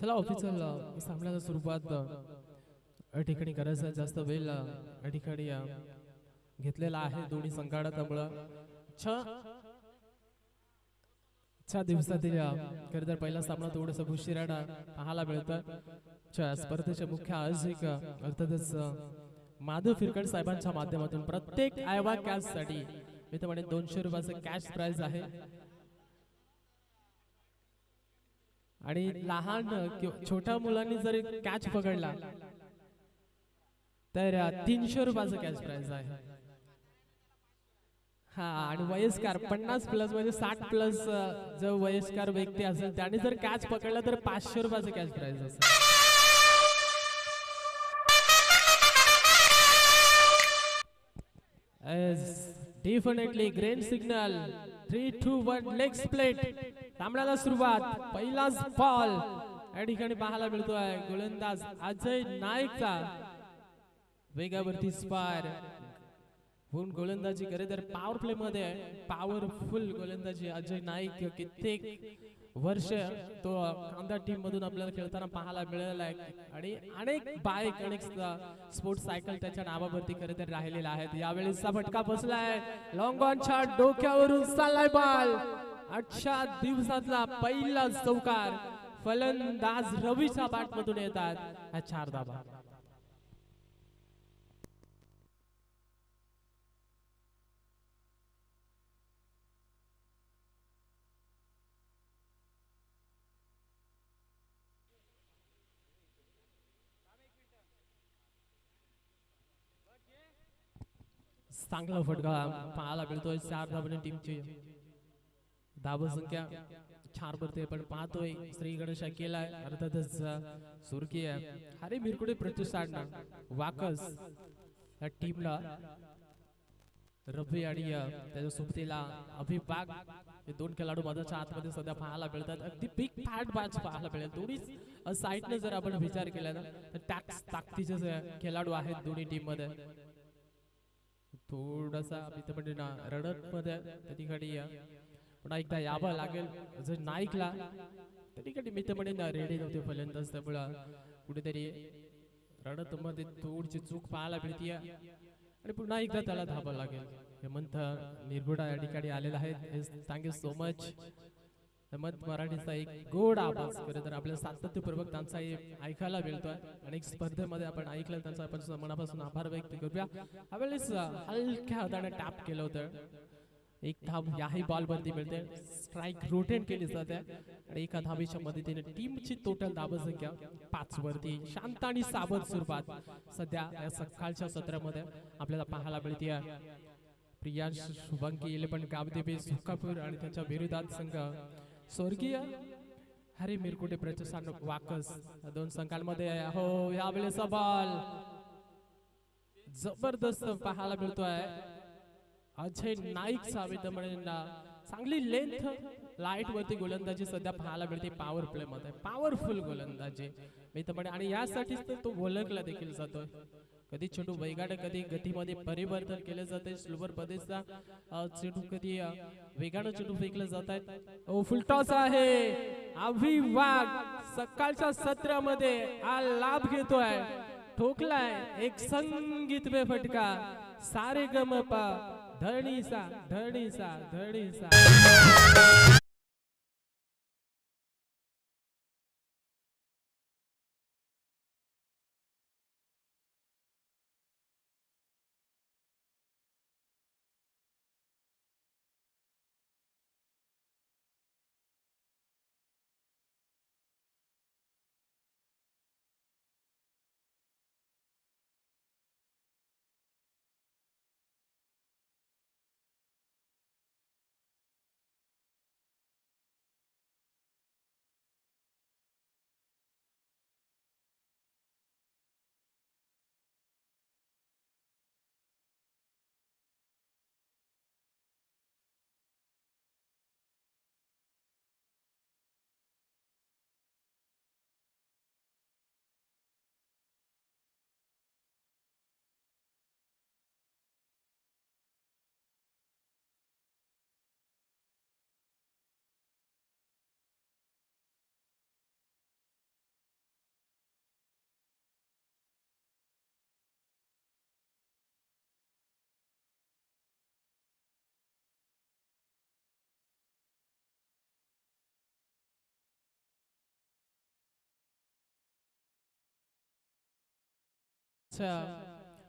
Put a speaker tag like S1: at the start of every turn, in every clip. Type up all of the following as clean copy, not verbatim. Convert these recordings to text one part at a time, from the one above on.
S1: चला ऑफिशियल सामन्याला सुरुवात या ठिकाणी करायचं जास्त वेळ या ठिकाणी घेतलेला आहे दोन्ही संघात त्यामुळं छा दिवसातील खरं तर पहिला सामना थोडंसं उशिराने पाहायला मिळतं स्पर्धेचे मुख्य आयोजक अर्थातच माधव फिरकड साहेबांच्या माध्यमातून प्रत्येक आयवा कॅच साठी मी तर म्हणेन 200 रुपयाचं कॅश प्राइज आहे आणि लहान छोट्या मुलांनी जर कॅच पकडला तर 300 रुपयाचं कॅश प्राइज आहे हा आणि वयस्कर 50 प्लस म्हणजे 60 प्लस जो वयस्कर व्यक्ती असेल त्याने जर कॅच पकडला तर 500 रुपयाचं कॅश प्राइज असेल definitely green signal 3 2 1 leg split सामन्याला सुरुवात पहिलाच बॉल या ठिकाणी पाहायला मिळतोय गोलंदाज अजय नाईकचा वेगावरती स्पार होऊन गोलंदाजी करे तर पॉवर प्ले मध्ये पॉवरफुल गोलंदाजी अजय नाईक कित्येक वर्ष तो कांदा टीम मधून आपल्याला खेळताना पाहायला मिळालेला आहे आणि अनेक बाईक अनेक स्पोर्ट्स सायकल त्याच्या नावावरती खरे तर राहिलेला आहेत यावेळेसचा फटका बसलाय लॉंग ऑनच्या डोक्यावरून चाललाय बॉल 8 दिवसातला पहिला चौकार फलंदाज रवीच्या बॅट मधून येतात हा 4 धावा चांगला फटका पाहायला मिळतोय 4 धावांनी टीमची धाव संख्या 4 वरती पण पाहतोय श्री गणेश केलाय अर्थातच सुरकी हरे मिरकुडे प्रतिष्ठान वाकस या टीमला रवी आणि त्याच्या सोबतीला अभिभाग हे दोन खेळाडू मधाच्या आतमध्ये सध्या पाहायला मिळतात अगदी बिग फॅट मॅच पाहायला मिळेल दोन्ही साईडने जर आपण विचार केला ना तर त्याच ताकदीचे खेळाडू आहेत दोन्ही टीम मध्ये थोडासा म्हणजे ना रडत मध्ये त्या ठिकाणी पुन्हा एकदा यावं लागेल जर नाईकला त्या ठिकाणी मी तर म्हणेन रेडी नव्हते फलंदाज त्यामुळं कुठेतरी रडत मध्ये थोडीशी चूक पाहायला मिळते आणि पुन्हा एकदा त्याला धावावं लागेल हेमंत निरगुडा या ठिकाणी आलेला आहे थँक्यू सो मच हेमंत मराठीचा एक गोड आवाज खरं तर आपल्या सातत्यपूर्वक त्यांचा ऐकायला मिळतोय अनेक स्पर्धेमध्ये आपण ऐकलं त्यांचा आपण मनापासून आभार व्यक्त करूया यावेळेस हलक्या हाताने टॅप केलं होतं एक धाव याही बॉल वरती मिळते स्ट्राइक रोटेट केली जाते आणि एका धावेच्या मदतीने टीमची टोटल धावसंख्या 5 वरती शांत आणि सावध सुरुवात सध्या या सकाळच्या सत्रामध्ये आपल्याला पाहायला मिळते प्रियांश शुभंकी 11 गावदेवी सुकापूर आणि त्यांच्या विरोधात संघ स्वर्गीय हरी मिरकुटे प्रतिष्ठान वाकस दोन संघांमध्ये हो यावेळेचा बॉल जबरदस्त पाहायला मिळतोय अजय नाईक सावित म्हणेन चांगली लेंथ लाईट वरती गोलंदाजी सध्या पाहायला मिळते पॉवर प्ले मध्ये पॉवरफुल गोलंदाजी मी तर म्हणे आणि यासाठीच तर तो ओळखला देखील जातोय कधी चेंडू वेगाने कधी गतीमध्ये परिवर्तन केले जाते स्लोवर पद्धतीचा चेंडू कधी वेगाने चेंडू फेकले जात आहेत फुलटॉस आहे अभिवाग सकाळच्या सत्रामध्ये हा लाभ घेतोय ठोकलाय एक संगीतमय फटका सारे गमपा धणीसा धणीसा धणीसा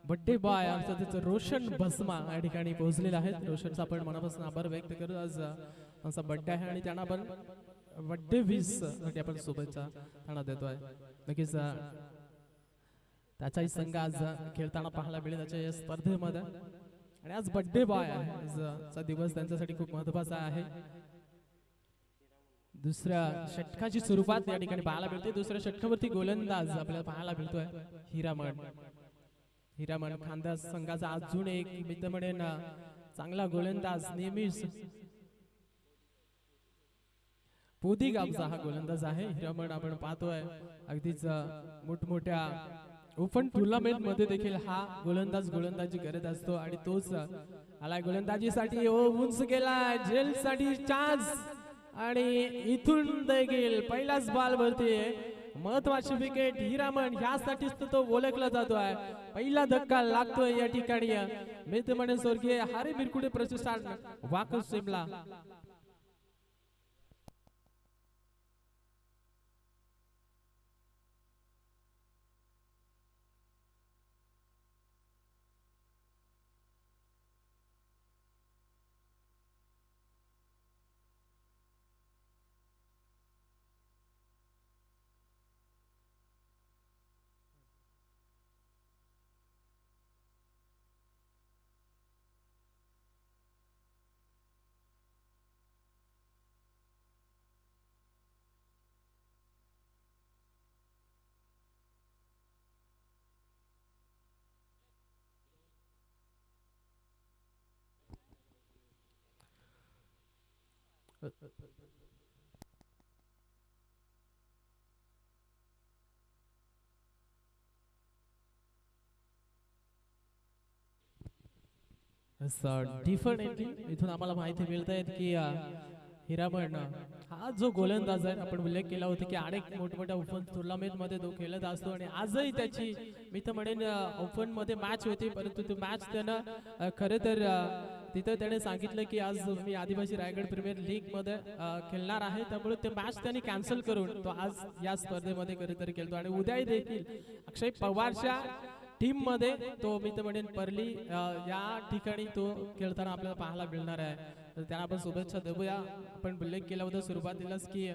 S1: बर्थडे बॉय त्याचं रोशन भस्मा या ठिकाणी पोहोचलेला आहे. रोशनचा आपण मनापासून आभार व्यक्त करू. आज त्यांचा बर्थडे आहे आणि त्यांना आपण बर्थडे विश साठी आपण शुभेच्छा त्यांना देतोय. नक्कीच त्याचाही संघ आज खेळताना पाहायला मिळेल त्याच्या या स्पर्धेमध्ये. आणि आज बर्थडे बॉय आहे. आजचा दिवस त्यांच्यासाठी खूप महत्त्वाचा आहे. दुसऱ्या षटकाची सुरुवात या ठिकाणी पाहायला मिळते. दुसऱ्या षटकावरती गोलंदाज आपल्याला पाहायला मिळतोय हिरामण. हिरामण खानदास संघाचा अजून एक मित्र म्हणेन चांगला गोलंदाज. नेहमीच पोदी गावचा हा गोलंदाज आहे हिरामण. आपण पाहतोय अगदीच मोठमोठ्या ओपन टुर्नामेंट मध्ये देखील हा गोलंदाजी करत असतो. आणि तोच आलाय गोलंदाजीसाठी. उंच गेलाय झेल साठी चान्स आणि इथून देखील पहिलाच बॉल वरती महत्वाची विकेट हिरामण ह्यासाठीच तो ओळखला जातोय. पहिला धक्का लागतोय या ठिकाणी मित्र म्हणेन स्वर्गीय हारे मिरकुडे प्रतिष्ठान वाकस शिमला. डिफरेंटली इथून आम्हाला माहिती मिळत आहे की हिरामण हा जो गोलंदाज आहे आपण उल्लेख केला होता की अनेक मोठमोठ्या ओपन टुर्नामेंट मध्ये तो खेळत असतो. आणि आजही त्याची मी तर म्हणेन ओपन मध्ये मॅच होती. परंतु ती मॅच त्यानं खरे तर तिथं त्याने सांगितलं की आज मी आदिवासी रायगड प्रीमियर लीग मध्ये खेळणार आहे. त्यामुळे ते मॅच त्यांनी कॅन्सल करून तो आज या स्पर्धेमध्ये खरे तर खेळतो. आणि उद्याही देखील अक्षय पवारच्या टीम मध्ये तो मी तर म्हणेन परली या ठिकाणी तो खेळताना आपल्याला पाहायला मिळणार आहे. तर त्यांना आपण शुभेच्छा देऊया. आपण उल्लेख केला होता सुरुवातीलाच की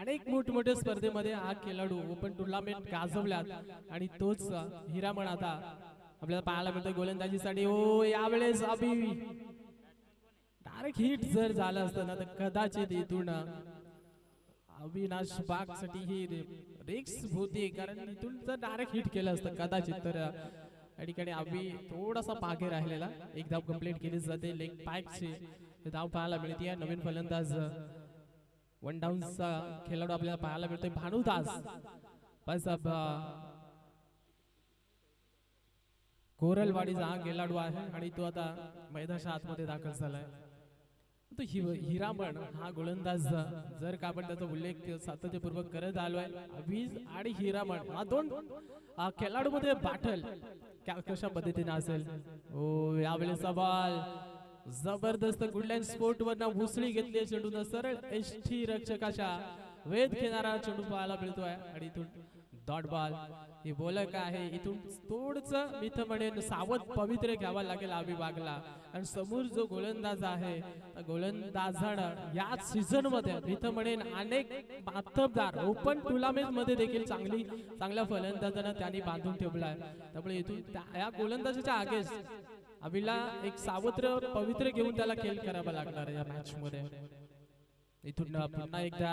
S1: अनेक मोठमोठ्या स्पर्धेमध्ये हा खेळाडू ओपन टुर्नामेंट गाजवल्यात. आणि तोच हिरामण आता आपल्याला पाहायला मिळतो गोलंदाजीसाठी. यावेळेस डायरेक्ट हिट जर झालं असतं ना तर कदाचित इथून अविनाश बाग साठी ही रिक्स होती. कारण इथून जर डायरेक्ट हिट केलं असतं कदाचित तर या ठिकाणी अभि थोडासा मागे राहिलेला. एक धाव कंप्लीट केली जाते. लेग पॅकची धाव पाहायला मिळते. नवीन फलंदाज वन डाऊनचा खेळाडू आपल्याला पाहायला मिळतोय भानुदास. बस कोरलवाडीचा हा खेळाडू आहे आणि तो आता मैदानाच्या आतमध्ये दाखल झालाय. तो हिरामण हा गोलंदाज जर का आपण त्याचा उल्लेख सातत्यपूर्वक करत आलोय. अभिज आणि हिरामण हा दोन खेळाडू मध्ये बॅटल कशा पद्धतीने असेल. यावेळेस बॉल जबरदस्त गुडलँड स्पोर्ट वरना उसळी घेतली. चेंडून सरळ एष्ठी रक्षकाच्या वेध घेणारा चेंडू पाहायला मिळतोय. आणि इथून डॉट बॉल ही बोलक आहे. इथून थोडंसं मी तर म्हणेन सावध पवित्र घ्यावा लागेल अभिभागला. आणि समोर जो गोलंदाज आहे त्या गोलंदाजानं या सीझन मध्ये मी तर म्हणेन अनेक मातबदार ओपन टुर्नामेंट मध्ये देखील चांगल्या फलंदाजांना त्यांनी बांधून ठेवलाय. त्यामुळे इथून या गोलंदाजाच्या आगेच अभिला एक सावत्र पवित्र घेऊन त्याला खेळ करावा लागणार या मॅच मध्ये. इथून पुन्हा एकदा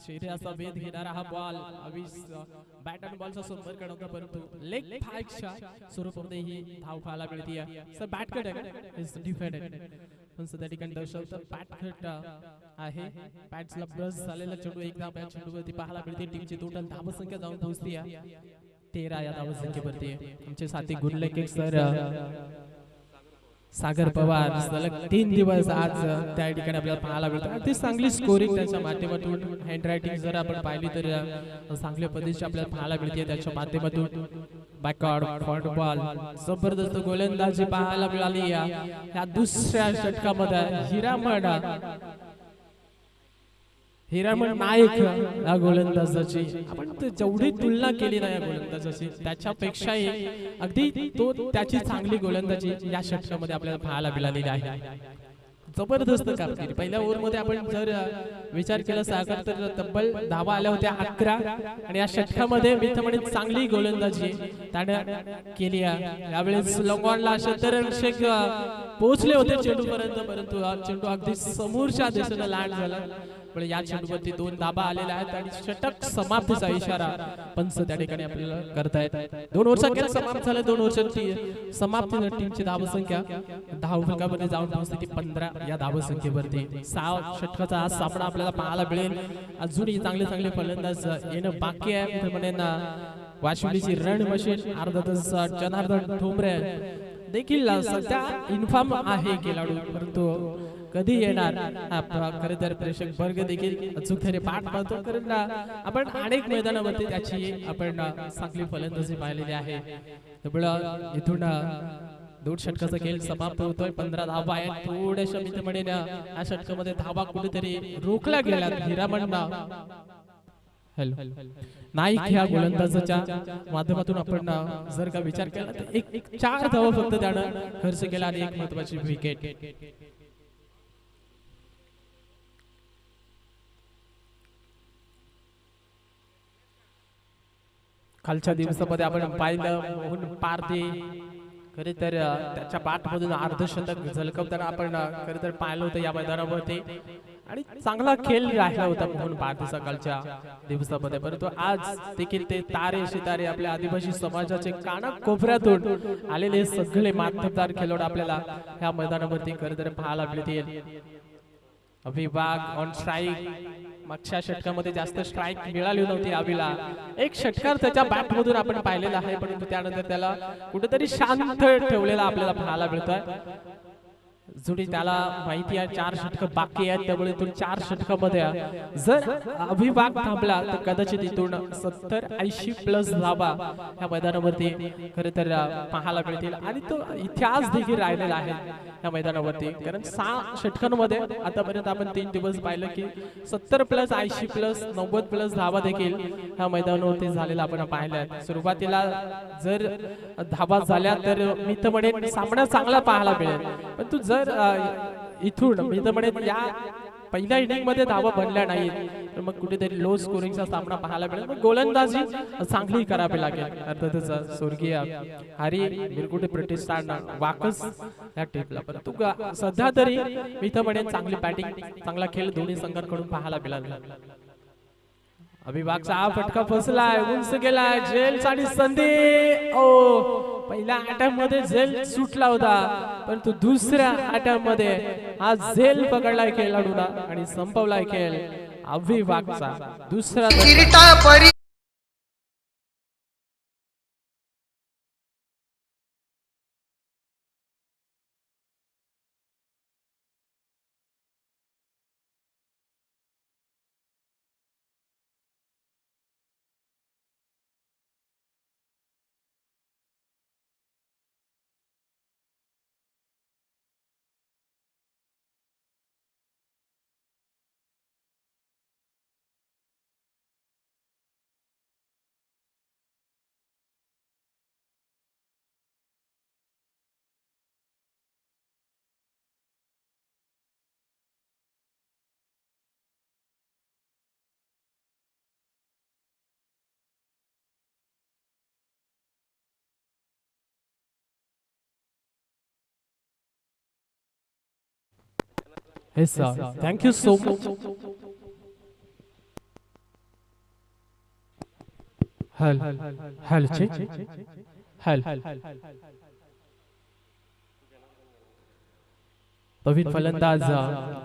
S1: शरीराचा वेध घेणारा हा बॉल बॅट आणि बॉलचा संपर्क नव्हता. परंतु लेग फाईटच्या स्वरूपामध्ये ही धाव पाहायला मिळते. सर बॅट कट आहे डिफेंडेड पण सध्या ठिकाणी दर्शवतं बॅट कट आहे. बॅट्सला ब्रश झालेला चेंडू एकदा बॅट चेंडूवरती पाहायला मिळते. टीमची टोटल धावसंख्या जाऊन पोहोचते 13 या धावसंख्येवरती. आमचे साथी गुणलेखक सर सागर पवार सलग 3 दिवस आज त्या ठिकाणी आपल्याला पाहायला मिळतं. अगदी चांगली स्कोरिंग त्याच्या माध्यमातून हँड रायटिंग जर आपण पाहिली तर चांगल्या पद्धतीची आपल्याला पाहायला मिळते. त्याच्या माध्यमातून बॅकवर्ड फॉरवर्ड बॉल जबरदस्त गोलंदाजी पाहायला मिळाली. या दुसऱ्या षटकामध्ये हिरामण हिरामण नाईक या गोलंदाजाची आपण जेवढी तुलना केली ना या गोलंदाजाची त्याच्यापेक्षाही अगदी तो त्याची चांगली गोलंदाजी या षटकामध्ये आपल्याला पाहायला मिळालेली आहे. जबरदस्त कामगिरी पहिल्या ओव्हरमध्ये आपण जर विचार केला सागर तर तब्बल धावा आल्या होत्या 11 आणि या षटकामध्ये मित्रमंडळी चांगली गोलंदाजी त्याने केली आहे. यावेळेस लॉंगॉनला क्षेत्ररक्षक पोहोचले होते चेंडूपर्यंत परंतु हा चेंडू अगदी समोरच्या दिशेने लँड झाला. पण या चेंडूवरती 2 धाबा आलेल्या आहेत आणि षटक समाप्तीचा इशारा पंच त्या ठिकाणी आपल्याला करतायत. 2 ओव्हरचा खेळ समाप्त झाला. 2 ओव्हरची समाप्तीला टीमची धावसंख्या 10 फलकामध्ये जाऊन पोहोचते ती 15 या धावसंख्येवरती. 6 षटकाचा आज सामना आपल्याला पाहायला मिळेल. अजूनही चांगले फलंदाज येणं बाकी आहे. म्हणजे वाशिवलीची रण मशीन अर्धातच जनार्दन ठोंबरे देखील सध्या इन्फॉर्म आहे खेळाडू परंतु कधी येणार खरे तर प्रेक्षक वर्ग देखील अचूकतेने पाठ पाहतो कारण आपण अनेक मैदानामध्ये त्याची आपण चांगली फलंदाजी पाहिलेली आहे. त्यामुळे इथून 2 षटकाचा खेळ समाप्त होतोय. 15 धावा आहेत. थोड्याशा मित्रमंडळी या षटकामध्ये धावा कुठेतरी रोखल्या गेल्यात. हिरामणना नाईक ह्या गोलंदाजाच्या माध्यमातून आपण जर का विचार केला तर एक 4 धावा फक्त त्यानं खर्च केला आणि एक महत्वाची विकेट. कालच्या दिवसामध्ये आपण पाहिलं मोहन पारधी खरे तर त्याच्या बॅटमधून अर्धशतक झलकवताना आपण खरे तर पाहिलं होतं या मैदानावरती आणि चांगला खेळ राहिला होता मोहन पारधीचा कालच्या दिवसामध्ये. परंतु आज देखील ते तारे सितारे आपल्या आदिवासी समाजाचे कानाकोपऱ्यातून आलेले सगळे माध्यमदार खेळाडू आपल्याला या मैदानावरती खरे तर पाहायला मिळतील. अभिवाग ऑन स्ट्राईक. मागच्या षटकामध्ये जास्त स्ट्राईक मिळाली नव्हती अभिला. एक षटकार त्याच्या बॅट मधून आपण पाहिलेला आहे परंतु त्यानंतर त्याला कुठेतरी शांत ठेवलेला आपल्याला पाहायला मिळतोय. जुडी त्याला माहिती आहे 4 षटक बाकी आहेत त्यामुळे तो 4 षटकामध्ये जर अभिभाग थांबला तर कदाचित इथून 70-80 प्लस धावा या मैदानावरती खरे तर पाहायला मिळतील आणि तो इतिहास देखील राहिलेला आहे या मैदानावरती कारण 6 षटकांमध्ये आतापर्यंत आपण 3 दिवस पाहिलं की 70 प्लस 80 प्लस 90 प्लस धावा देखील या मैदानावरती झालेला आपण पाहिलं. सुरुवातीला जर धावा झाल्या तर मी तर म्हणेन सामना चांगला पाहायला मिळेल पण तू जर इथून मी तर म्हणेन या पहिल्या इनिंग मध्ये धावा बनल्या नाहीत तर मग कुठेतरी लो स्कोरिंगचा सामना पाहायला मिळेल. मग गोलंदाजी चांगली करावी लागेल. अर्थातच स्वर्गीय हरी मिरकुटे प्रतिष्ठान वाकस या टीमला परंतु सध्या तरी मी तर म्हणेन चांगली बॅटिंग चांगला खेळ दोन्ही संघांकडून पाहायला मिळाला. अभिभागचा हा फटका फसलाय उंच गेलाय जेलसाठी संधी. ओ पहिल्या अटॅक मध्ये झेल सुटला होता परंतु दुसऱ्या अटॅक मध्ये हा झेल पकडलाय खेळाडूला आणि संपवलाय खेळ. अभिभागचा दुसरा Yes, sir. Thank you so much. Hal, check. Hal. नवीन फलंदाज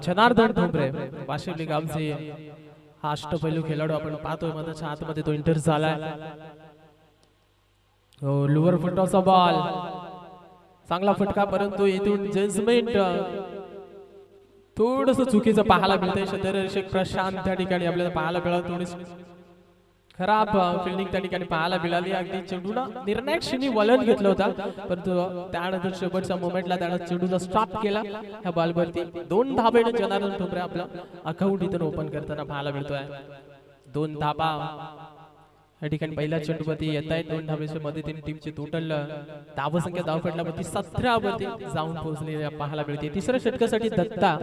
S1: जनार्दन ठोंबरे वाशिवली गावचे हा अष्टपैलू खेळाडू आपण पाहतोय मधाच्या आतमध्ये तो एंटर झालाय. लोअर फुटचा बॉल चांगला फटका परंतु इथून जजमेंट थोडस चुकीचं पाहायला मिळतंय. क्षेत्ररक्षक प्रशांत त्या ठिकाणी आपल्याला पाहायला मिळालं थोडीशी खराब फिल्डिंग त्या ठिकाणी पाहायला मिळाली. अगदी चेंडूला निर्णायक क्षणी वलन घेतलं होता, परंतु त्यानंतर शेवटच्या मोमेंटला त्यानं चेंडूला स्टॉप केला. ह्या बॉलवरती 2 धाबेने जनार्दन ठोंबरे आपलं अकाउंट इथून ओपन करताना पाहायला मिळतोय. 2 धाबा या ठिकाणी पहिल्या चेंडूवरती येत आहेत. 2 धाब्याच्या मदतीने टीमची टोटल धावसंख्या धावफटल्यावरती 17 वरती जाऊन पोहोचलेली पाहायला मिळते. तिसऱ्या षटकासाठी दत्ता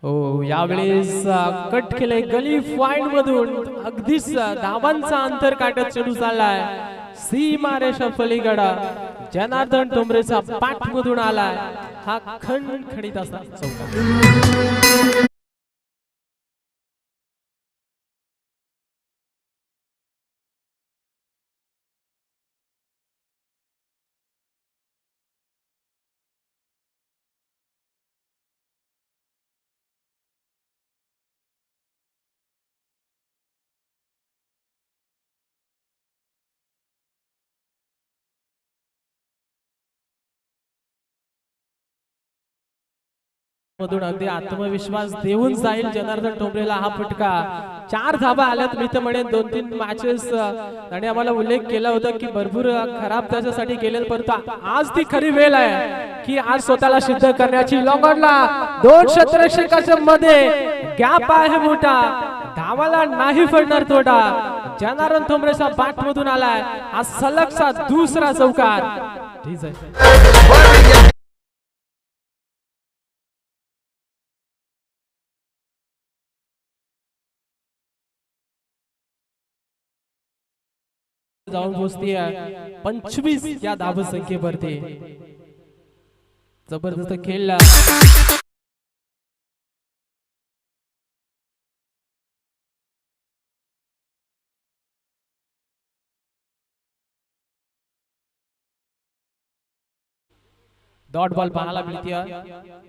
S1: हो यावेळेस कट केले गली पॉइंट मधून अगदीच धावांचा अंतर काटत चेंडू चाललाय सीमारेषा पलीकडे. जनार्दन ठोंबरेचा पाठ मधून आलाय हा खणखणीत असा चौकार. मधून अगदी आत्मविश्वास देऊन जाईल जनार्दन ठोंबरेला हा फटका. 4 धाबा आल्यात मी तर म्हणेन 2-3 मॅचेस आणि आम्हाला उल्लेख केला होता की भरपूर खराब त्याच्यासाठी केलेलं, परंतु आज ती खरी वेळ आहे की आज स्वतःला सिद्ध करण्याची. लॉंगॉनला 2 क्षेत्ररक्षकांच्या मध्ये गॅप आहे मोठा, धावाला नाही पडणार तोटा. जनार्दन ठोंबरेचा बॅट मधून आलाय हा सलगचा दुसरा चौकार. ठीक आहे जाऊन पोहोचते 25 या धावसंख्येवरती. जबरदस्त खेळला डॉट बॉल पाहायला मिळते.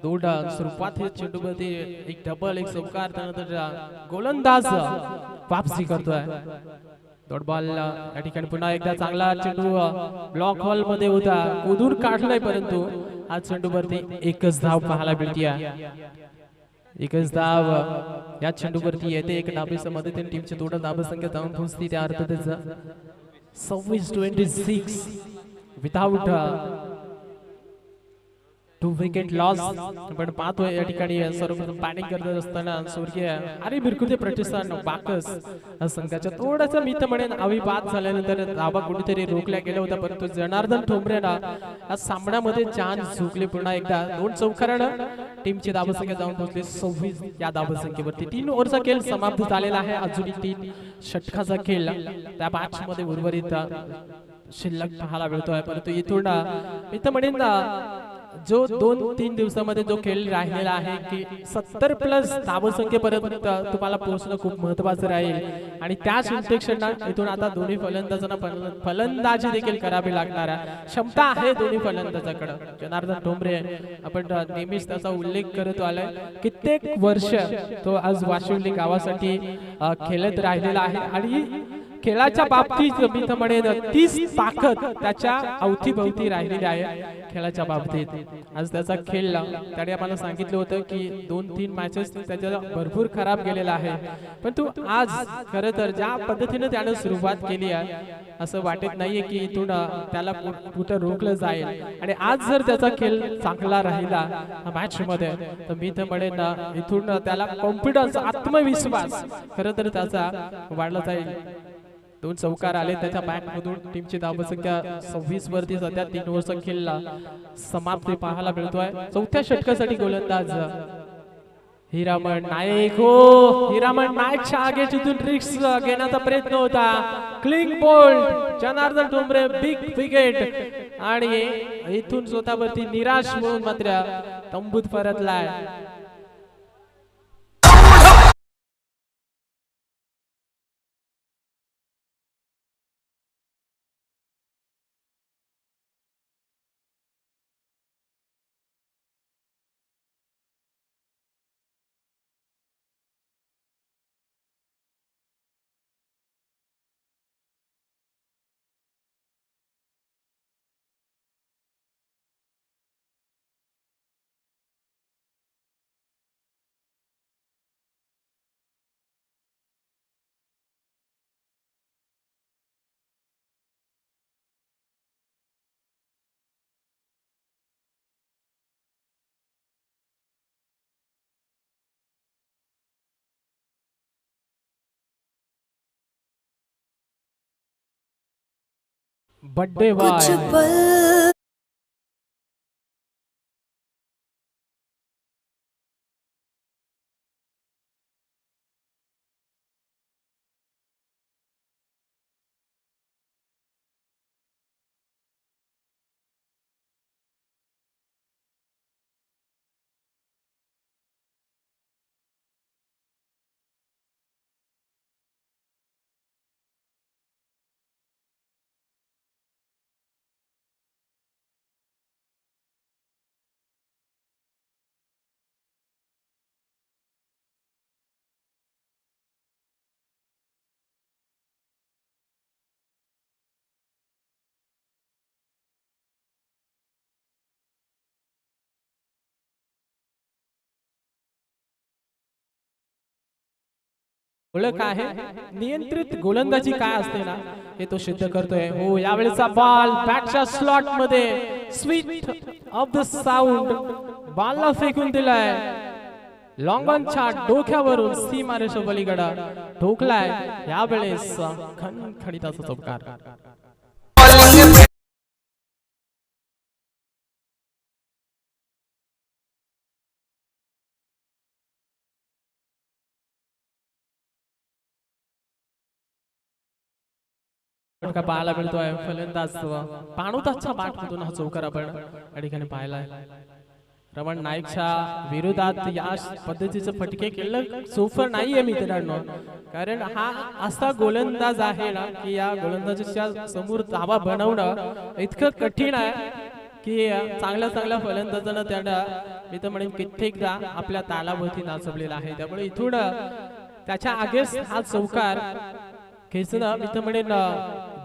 S1: दोन स्वरूपात हे चेंडूवरती एक डबल एक चौकार, त्यानंतर गोलंदाज वापसी करतोय. डॉट बॉल या ठिकाणी पुन्हा एकदा चांगला चेंडू ब्लॉक हॉल मध्ये होता, कुदूर काढलाय, परंतु आज चेंडूवरती एकच धाव पाहायला मिळते. एकच धाव या चेंडूवरती येते. एक धाबेच्या मदतीने टीमची टोटल धावसंख्या जाऊन पोहोचते. त्या अर्थातच 26-26 विथआउट 2 विकेट लॉस. पण पाहतोय या ठिकाणी सर्वप्रथम पॅनिक करत असताना स्वर्गीय अरे बिरकुते प्रतिष्ठान बाकस संघाच्या थोडासा मी तर म्हणेन अविवाद झाल्यानंतर धावा कुठेतरी रोखल्या गेल्या होत्या, परंतु जनार्दन ठोंबरेला या सामन्यामध्ये चान्स झुकले. पुन्हा एकदा 2 चौकारानं टीमची धावसंख्या जाऊन पोहोचली 26 या धावसंख्येवरती. 3 ओव्हरचा खेळ समाप्त झालेला आहे. अजूनही 3 षटकाचा खेळ त्या मॅच मध्ये उर्वरित शिल्लक पाहायला मिळतोय, परंतु इथून मी तर म्हणेन जो 2-3 दिवसामध्ये जो खेळ राहिलेला आहे की 70+ धावसंख्येपर्यंत तुम्हाला पोहोचणं खूप महत्त्वाचं राहील. आणि त्याच इंटेक्शनना इथून आता दोन्ही फलंदाजांना फलंदाजी देखील करावी लागणार आहे. क्षमता आहे दोन्ही फलंदाजाकडे. जनार्दन ठोंबरे आपण नेहमीच त्याचा उल्लेख करत आलाय. कित्येक वर्ष तो आज वाशिवली गावासाठी खेळत राहिलेला आहे आणि खेळाच्या बाबतीत मी तर म्हणेन 30 ताकद त्याच्या अवतीभवती राहिलेली आहे खेळाच्या बाबतीत. आज त्याचा खेळ त्याने आम्हाला सांगितलं होतं की 2-3 मॅचेस त्याच्या भरपूर खराब गेलेला आहे, पण तू आज खरं तर ज्या पद्धतीने त्याने सुरुवात केली आहे असं वाटत नाहीये की इथून त्याला कुठं रोखलं जाईल. आणि आज जर त्याचा खेळ चांगला राहिला मॅच मध्ये तर मी तर म्हणेन इथून त्याला कॉन्फिडन्स आत्मविश्वास खरं तर त्याचा वाढला जाईल. 2 चौकार आले त्याच्या बॅट मधून. टीमची धावसंख्या 26 वरती सध्या 3 ओव्हरचा खेळ समाप्ती पाहायला मिळतोय. चौथ्या षटकासाठी गोलंदाज हिरामण नाईक. हो हिरामण नाईकच्या आगे जिथून ट्रिक्स घेण्याचा प्रयत्न होता. Clean bold Janardan Thombre big wicket आणि इथून स्वतःवरती निराश होऊन मात्र तंबूत परतलाय. बर्थडे
S2: कुछ
S1: बॉय
S2: पल
S1: ओळख आहे नियंत्रित गोलंदाजी काय असते ना हे तो सिद्ध करतोय. हो यावेळेचा बॉल बॅटच्या स्लॉट मध्ये स्वीट ऑफ द साऊंड बॉलला फेकून दिलाय. लॉंगॉनच्या डोक्यावरून सीमारेषा पलीकडे ठोकलाय. यावेळेस खणखणीत चौकार. का पाहायला मिळतोय फलंदाज पाणोताच्या बाटमधून हा चौकार आपण या ठिकाणी पाहिलाय. रमण नाईकच्या विरोधात या पद्धतीचं फटके केलं सोफर नाहीये मित्रांनो, कारण हा असा गोलंदाज आहे ना की या गोलंदाजाच्या समोर धावा बनवणं इतकं कठीण आहे की चांगल्या चांगल्या फलंदाजांना त्यांना मी तर म्हणेन कित्येकदा आपल्या तालाभोवती नाचवलेला आहे. त्यामुळे इथून त्याच्या आगेच हा चौकार खेचणं मी तर म्हणेन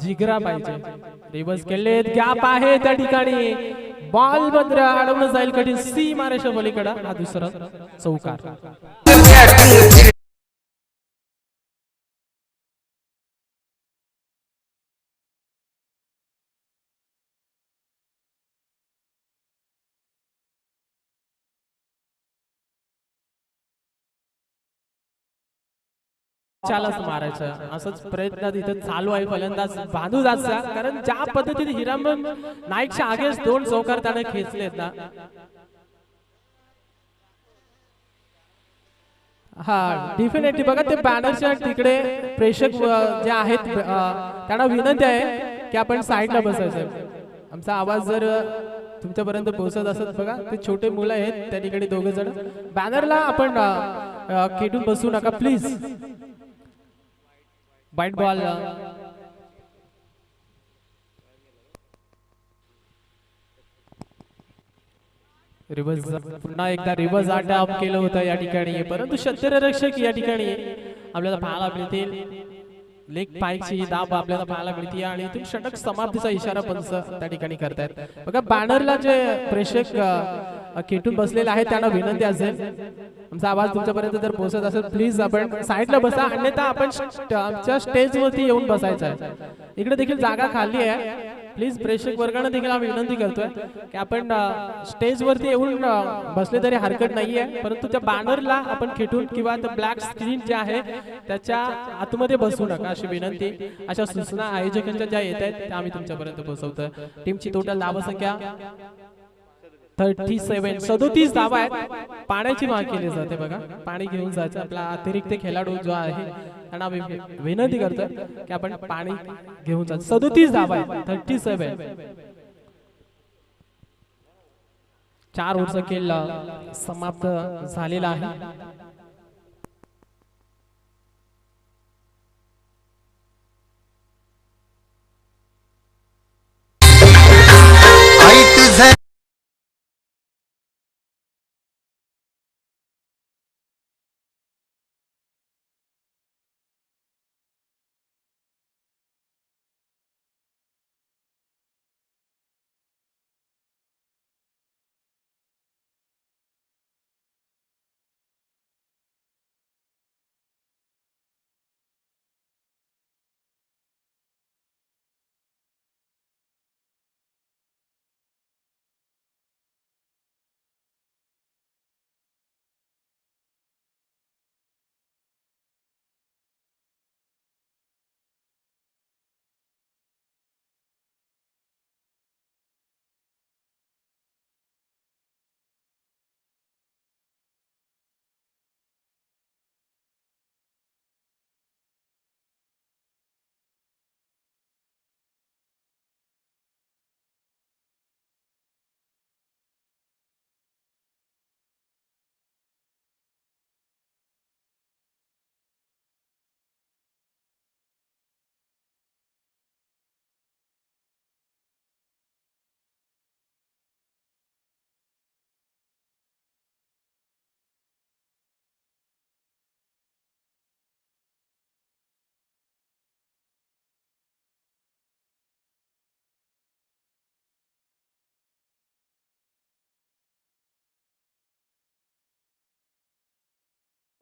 S1: जिगरा पाहिजे. रिवर्स केलेत, गॅप आहे त्या ठिकाणी, बॉल बंद अडवणं जाईल कठीण. सीमारेषा पलीकडे हा दुसरा चौकार. चालच मारायचं असंच प्रयत्न तिथे चालू आहे. फलंदाज बांधू जायचा, कारण ज्या पद्धतीने हिरामन नाईकच्या आगेच दोन चौकार त्याने खेचलेत ना. हा डेफिनेटली बघा ते बॅनरच्या तिकडे प्रेक्षक जे आहेत त्यांना विनंती आहे की आपण साईडला बसायचं. आमचा आवाज जर तुमच्यापर्यंत पोहोचत असत बघा, ते छोटे मुलं आहेत त्या ठिकाणी दोघे जण, बॅनरला आपण खेटून बसू नका प्लीज. वाईट बॉल रिवर्स, पुन्हा एकदा रिवर्स अटॅक केलं होतं या ठिकाणी, परंतु क्षेत्ररक्षक या ठिकाणी आपल्याला पाहायला मिळतील. लेग पायची दाब आपल्याला पाहायला मिळते आणि इथून षटक समाप्तीचा इशारा पंच त्या ठिकाणी करतायत. बघा बॅनरला जे प्रेक्षक खेटून बसलेले आहेत त्यांना विनंती असेल, आमचा आवाज तुमच्यापर्यंत जर पोहोचत असेल प्लीज आपण साईडला बसा, अन्यथा आपण आमच्या स्टेजवरती येऊन बसायचं आहे. इकडे देखील जागा खाली आहे. प्लीज प्रेक्षक वर्गाने देखील आम्ही विनंती करतोय की आपण स्टेजवरती येऊन बसले तरी हरकत नाहीये, परंतु त्या बॅनरला आपण खेटून किंवा त्या ब्लॅक स्क्रीन जे आहे त्याच्या आतमध्ये बसू नका अशी विनंती. अशा सूचना आयोजकांच्या ज्या येत आहेत त्या आम्ही तुमच्यापर्यंत पोहोचवतोय. टीमची टोटल धावसंख्या 37 धावा आहेत. पाण्याची माग केली जाते बघा, पाणी घेऊन जायचं. आपला अतिरिक्त खेळाडू जो आहे त्यांना विनंती करतोय की आपण पाणी घेऊन जायचं. 37 धावा आहेत, 37. 4 ओव्हरचा खेळ समाप्त झालेला आहे.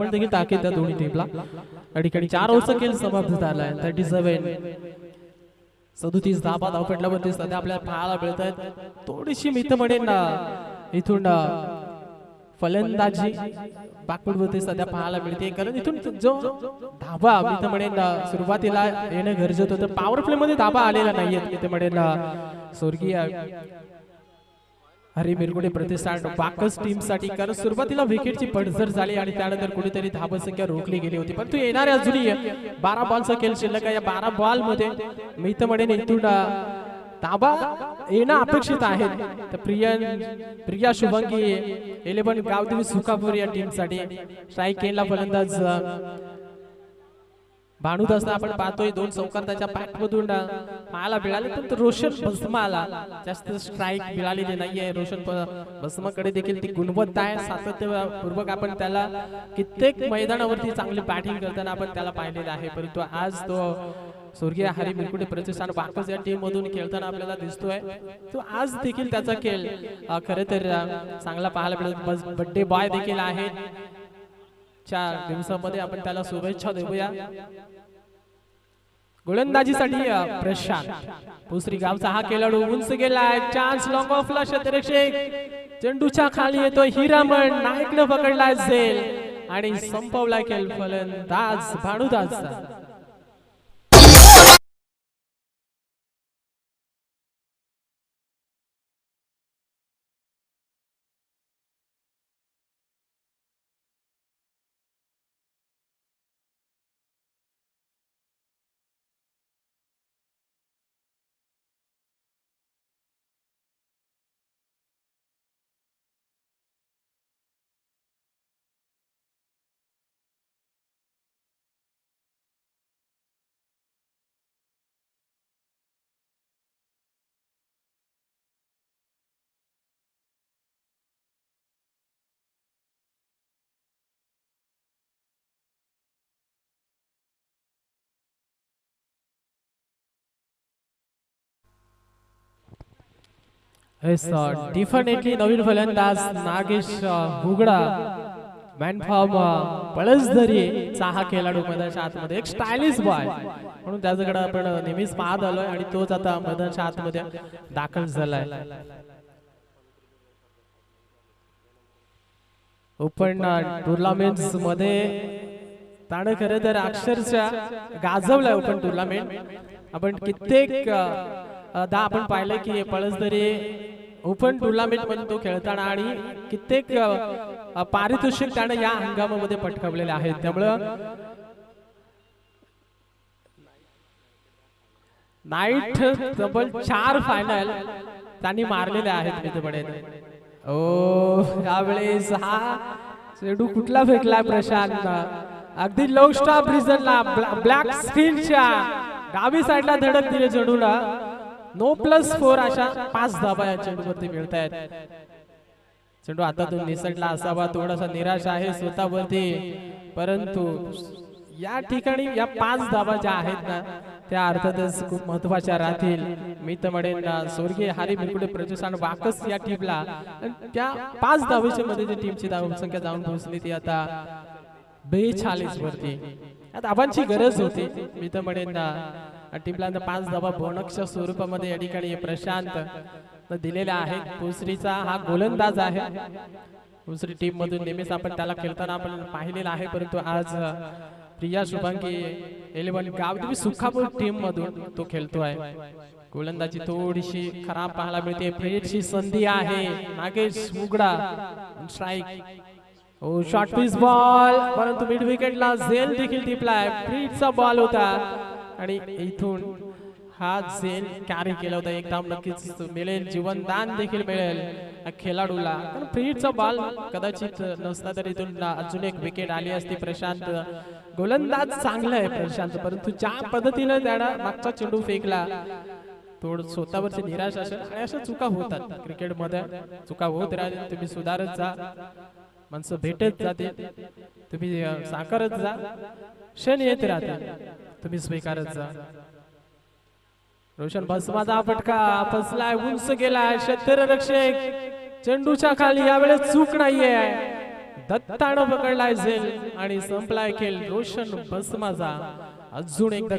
S1: आपण देखील ताकीद त्या दोन्ही टीमला. या ठिकाणी 4 ओव्हर खेळ समाप्त झालाय. 37 धाबा धावपटल्यावरती सध्या आपल्याला पाहायला मिळत आहेत. थोडीशी मित्र म्हणेन इथून फलंदाजी बाकूडवरती सध्या पाहायला मिळते, कारण इथून जो धाबा मित्र म्हणेन सुरुवातीला येणं गरजेचं होतं. पॉवर प्ले मध्ये धाबा आलेला नाहीये मित्र म्हणेन स्वर्गीय हरी मिरगुडे प्रतिष्ठान बाकस टीम साठी, कारण सुरुवातीला विकेटची पडझड झाली आणि त्यानंतर कुठेतरी धाबा संख्या रोखली गेली होती. परंतु येणाऱ्या अजूनही 12 बॉलचा खेळ शिल्लक आहे. या 12 बॉल मध्ये मी तर म्हणेन इथून धाबा येणं अपेक्षित आहे. तर प्रिया शुभंगी 11 गावदेवी सुखापूर या टीम साठी. स्ट्राईक केला फलंदाज भानुदास असता आपण पाहतोय 2 चौकार त्याच्या पॅक मधून पाहायला मिळाले, पण रोशन भस्माला जास्त स्ट्राईक मिळालेली नाहीये. रोशन भस्माकडे देखील ती गुणवत्ता आहे. सातत्यपूर्वक आपण त्याला कित्येक मैदानावरती चांगली बॅटिंग करताना आपण त्याला पाहिलेलं आहे, परंतु आज तो स्वर्गीय हरी मिरकुटे प्रतिष्ठान बाकस या टीम मधून खेळताना आपल्याला दिसतोय. तो आज देखील त्याचा खेळ खरं तर चांगला पाहायला मिळत. बर्थडे बॉय देखील आहे. 4 दिवसामध्ये आपण त्याला शुभेच्छा देऊया. गोलंदाजीसाठी प्रशांत भोसरी गावचा हा खेळाडू उंच गेलाय. चान्स लॉंग ऑफला क्षेत्ररक्षक चेंडूच्या खाली येतोय. हिरामण नाईकने पकडलाय झेल आणि संपवलाय खेळ फलंदाज भानुदास. Yes, definitely नवीन फलंदाज नागेश हुगडा मॅन फॉर्म पळसधरी चा हा खेळाडू मैदानाच्या आतमध्ये एक स्टायलिश बॉय म्हणून त्याच्याकडे आपण नेहमीच पाहत आलोय आणि तोच आता मैदानाच्या आतमध्ये दाखल झालाय. ओपन टुर्नामेंट्स मध्ये त्याने खरं तर अक्षरशः गाजवलाय ओपन टुर्नामेंट. आपण कित्येक आपण पाहिलं की पळसधरी ओपन टुर्नामेंट मध्ये तो खेळताना आणि कित्येक पारितोषिक त्याने या हंगामामध्ये पटकावलेले आहेत. त्यामुळे नाईट तब्बल 4 फायनल त्यांनी मारलेले आहेत मित्रपणे. ओ यावेळेस हा चेंडू कुठला फेकलाय प्रशांत, अगदी लो स्टॉप रिझनला ब्लॅक स्क्रीनच्या डावी साईडला धडक दिली चेंडूला. +4 अशा 5 धाबा या चेंडूवरती मिळत आहेत. चेंडू हातातून निसटला असावा, थोडासा निराश आहे स्वतःवरती, परंतु या ठिकाणी या 5 धाबा ज्या आहेत ना त्या अर्थातच खूप महत्वाच्या राहतील. मी तर म्हणेन स्वर्गीय हरी मिरकुटे प्रतिष्ठान बाकस या टीमला त्या 5 धावेच्या मध्ये टीमची धावसंख्या जाऊन पोहोचली ती आता 42 वरती. आता धाबांची गरज होती. मी तर म्हणेन टीमला 5 धाबा बोनसच्या स्वरूपामध्ये या ठिकाणी प्रशांत दिलेला आहे. भोसरीचा हा गोलंदाज आहे. भोसरी टीम मधून नेहमीच आपण त्याला खेळताना आपण पाहिलेला आहे, परंतु आज प्रिया शुभांगी 11 गावदेवी सुखापूर टीम मधून तो खेळतोय. गोलंदाजी थोडीशी खराब पाहायला मिळते. फ्रेडची संधी आहे. नागेश मुगडा स्ट्राईक. ओ शॉर्ट पिच बॉल, परंतु मिड विकेटला झेल देखील टिपलाय. फ्रीडचा बॉल होता आणि इथून हा झेल कॅरी केला होता. एक धाव नक्कीच मिळेल, जीवनदान देखील मिळेल खेळाडूला. कारण फ्रीडचा बॉल कदाचित नसता तर इथून अजून एक विकेट आली असती. प्रशांत गोलंदाज चांगला आहे प्रशांत, परंतु ज्या पद्धतीने त्यानं मागचा चेंडू फेकला थोडं स्वतःवरची निराश असेल आणि अशा चुका होतात क्रिकेटमध्ये. चुका होत राहतील, तुम्ही सुधारत जा, माणसं भेटत जाते, तुम्ही साकारत जा, क्षण येत राहते, तुम्ही स्वीकारत जा. रोशन भस्माचा फटका फसलाय, उंच गेलाय क्षेत्ररक्षक चेंडूच्या खाली. यावेळेस चूक नाहीये, दत्तानं पकडलाय झेल आणि संपलाय खेळ. रोशन बसमाजा अजून एकदा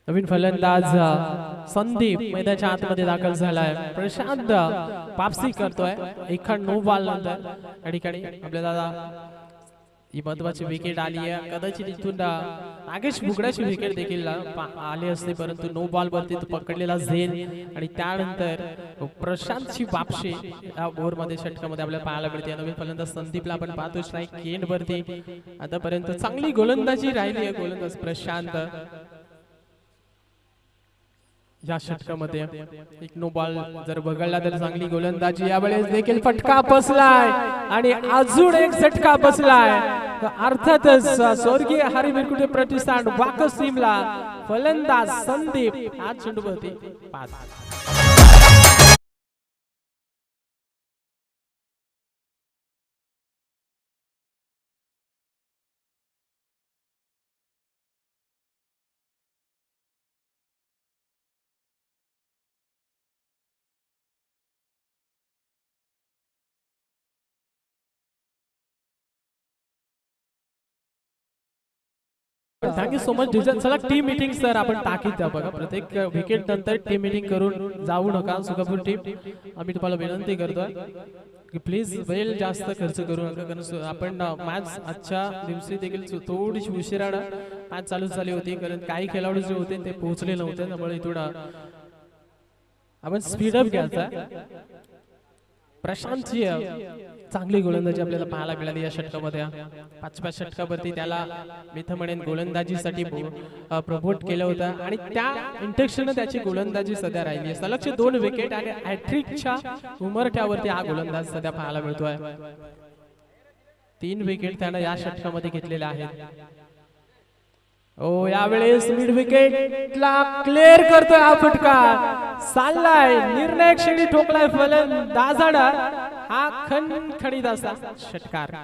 S1: नवीन फलंदाज संदीप मैदानाच्या आतमध्ये दाखल झालाय. प्रशांत वापसी करतोय एका नो बॉल नंतर. या ठिकाणी आपल्या दादा ही महत्वाची विकेट आली आहे. कदाचित इथून नागेश बुगडाची विकेट देखील आली असते, परंतु नो बॉल वरती तो पकडलेला झेल आणि त्यानंतर प्रशांतची वापसी या ओव्हर मध्ये षटकामध्ये आपल्याला पाहायला मिळते. नवीन फलंदाज संदीपला आपण पाहतो स्ट्राईक गेंद वरती. आतापर्यंत चांगली गोलंदाजी राहिली आहे गोलंदाज प्रशांत या षटकामध्ये. एक नो बॉल जर बघडला तर चांगली गोलंदाजी. यावेळेस देखील फटका बसलाय आणि अजून एक झटका बसलाय. अर्थातच स्वर्गीय हरी विरकुटे प्रतिष्ठान वाकस टीमला फलंदाज संदीप आज चेंडूवरती 5. Thank you so much design. चला टीम मीटिंग सर आपण ताकीद द्या बघा. प्रत्येक विकेट नंतर टीम मीटिंग करून जाऊ नका. सुखापूर टीम आम्ही तुम्हाला विनंती करतोय की प्लीज वेळ जास्त खर्च करू नका, कारण आपण मॅच आजच्या दिवशी देखील थोडीशी उशिरानं मॅच चालू झाली होती, कारण काही खेळाडू जे होते ते पोहोचले नव्हते. त्यामुळे इथून आपण स्पीडअप घ्यायचा. प्रशांतची चांगली गोलंदाजी आपल्याला पाहायला मिळाली या षटकामध्ये. 5व्या षटकावरती त्याला मी तर म्हणेन गोलंदाजीसाठी प्रमोट केलं होतं आणि त्या इंटेक्शनने त्याची गोलंदाजी सध्या राहिली. सलगचे 2 विकेट आणि हॅट्रिकच्या उमरठ्यावरती हा गोलंदाज सध्या पाहायला मिळतोय. 3 विकेट त्यानं या षटकामध्ये घेतलेल्या आहेत. यावेळेस मिड विकेटला क्लिअर करतोय हा फटका. चाललाय निर्णायक क्षणी ठोकलाय फलंदाजानं हा खणखणीत असा षटकार.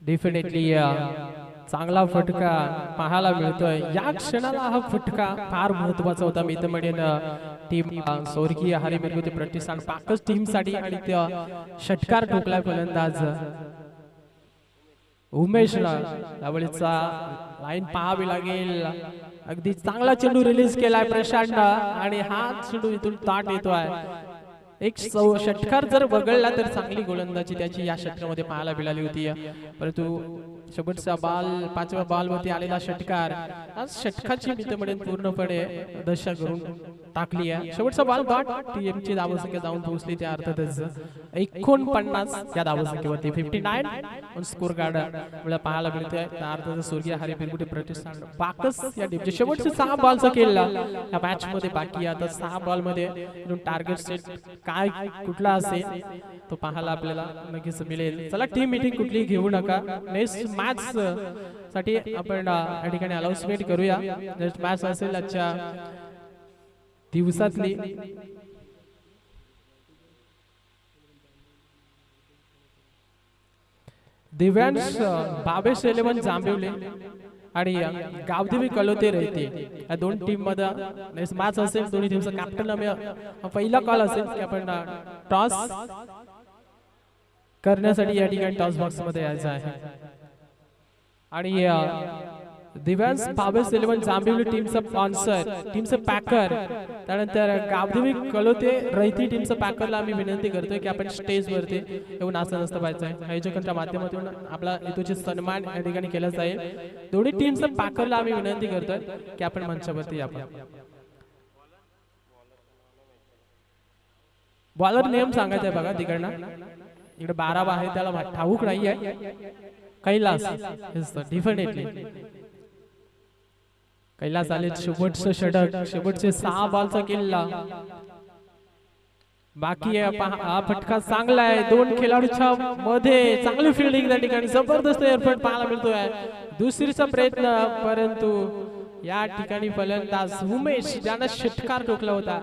S1: डेफिनेटली चांगला फटका पाहायला मिळतोय. या क्षणाला हा फटका फार महत्वाचा होता. मी तर म्हणेन टीम स्वर्गीय हरी विरकुटे प्रतिष्ठान पाकच टीम साठी. आणि त्या षटकार ठोकलाय फलंदाज उमेशला. यावेळेचा लाईन पाहावी लागेल. अगदी चांगला चेंडू रिलीज केलाय प्रशांत आणि हा चेंडू इथून ताट येतोय. एक षटकार जर वगळला तर चांगली गोलंदाजी त्याची या षटकामध्ये पाहायला मिळाली होती. परंतु शेवटचा बॉल 5व्या बॉलवरती आलेला षटकार आज षटकाची मी तर म्हणेन पूर्णपणे दशा करून टाकली आहे. शेवटचा बॉल टीमची धावसंख्या जाऊन पोहोचली. त्या अर्थातच 49 या धावसंख्येवरती 59 स्कोर कार्ड आपल्याला पाहायला मिळतोय. त्या अर्थातच स्वर्गीय हरी विरकुटे प्रतिष्ठान पाकस या टीमचे शेवटचे 6 बॉलचा खेळ या मॅच मध्ये बाकी आहे. आता 6 बॉल मध्ये टार्गेट सेट काय कुठला असेल तो पाहायला आपल्याला नक्कीच मिळेल. चला टीम मीटिंग कुठली घेऊ नका. नेक्स्ट मॅच साठी आपण या ठिकाणी अनाउन्समेंट करूया. नेक्स्ट मॅच असेल आजच्या दिवसातली. दिव्यांश बाबेश 11 जांभिवली आणि गावदेवी कलोते रहते या 2 टीम मध्ये मॅच असेल. दोन्ही टीमचा कॅप्टन पहिला कॉल असेल की आपण टॉस करण्यासाठी या ठिकाणी टॉस बॉक्स मध्ये यायचं आहे. आणि दिव्यांश पावेस 11 जांभिवली टीमचा स्पॉन्सर टीमचं पॅकर त्यानंतर गावदेवी कलोते रहिती टीमचं पॅकरला आम्ही विनंती करतोय की आपण स्टेज वरती येऊन असं नसतं पाहिजे आयोजकांच्या माध्यमातून आपला हेतूचे सन्मान या ठिकाणी केला जाईल दोन्ही टीमचं पॅकरला आम्ही विनंती करतोय की आपण मंचावरती यावं बॉलर नेम सांगायचं आहे बघा तिकडनं इकडे 12 आहे त्याला ठाऊक नाहीये कैलास डेफिनेटली कैलास आले शेवटचं षटक शेवटचे 6 बॉलचा किल्ला बाकी हा फटका चांगला आहे 2 खेळाडूच्या मध्ये चांगली फिल्डिंग त्या ठिकाणी जबरदस्त एअरफट पाहायला मिळतोय दुसरीचा प्रयत्न परंतु या ठिकाणी फलंदाज उमेश ज्यानं षटकार ठोकला होता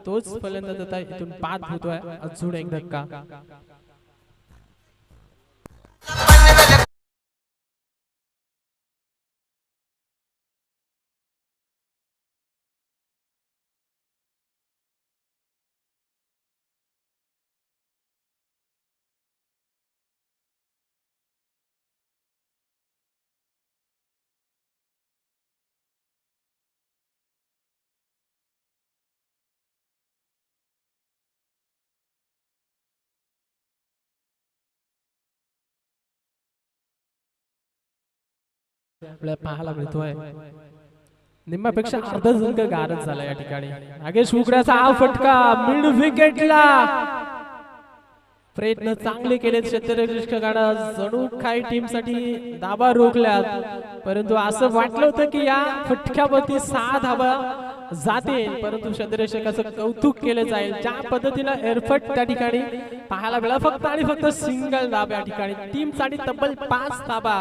S1: तोच फलंदाज आता इथून बाद होतोय अजून एक धक्का आपल्याला पाहायला मिळतोय निम्म्यापेक्षा अर्धा संघ गारच झाला या ठिकाणी नागेश उकड्याचा हा फटका मिड विकेटला प्रयत्न चांगले केले क्षेत्ररक्षकांना जणू काही टीम साठी धाबा रोखल्यात परंतु असं वाटलं होतं की या फटक्यावरती 6 धाबा जाते परंतु क्षेत्ररक्षकाचं कौतुक केलं जाईल ज्या पद्धतीने एअरफट त्या ठिकाणी पाहायला मिळाला फक्त आणि फक्त सिंगल धाब या ठिकाणी टीम साठी तब्बल 5 धाबा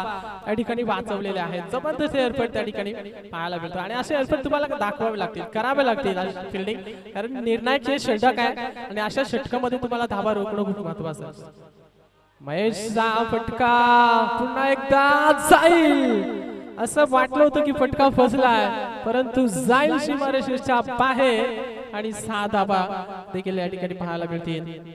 S1: या ठिकाणी वाचवलेले आहेत जबरदस्त एअरफट त्या ठिकाणी पाहायला मिळतो आणि असे एअरफट तुम्हाला दाखवावे लागतील करावे लागतील फिल्डिंग कारण निर्णायक षटक आहे आणि अशा षटकामध्ये तुम्हाला धाबा रोखणं खूप महत्त्वाचं आहे महेशचा फटका पुन्हा एकदा जाईल असं वाटलं होतं की फटका फसलाय परंतु जाईल सीमारेषेच्या बाहेर आणि 6 धाबा देखील या ठिकाणी पाहायला मिळतील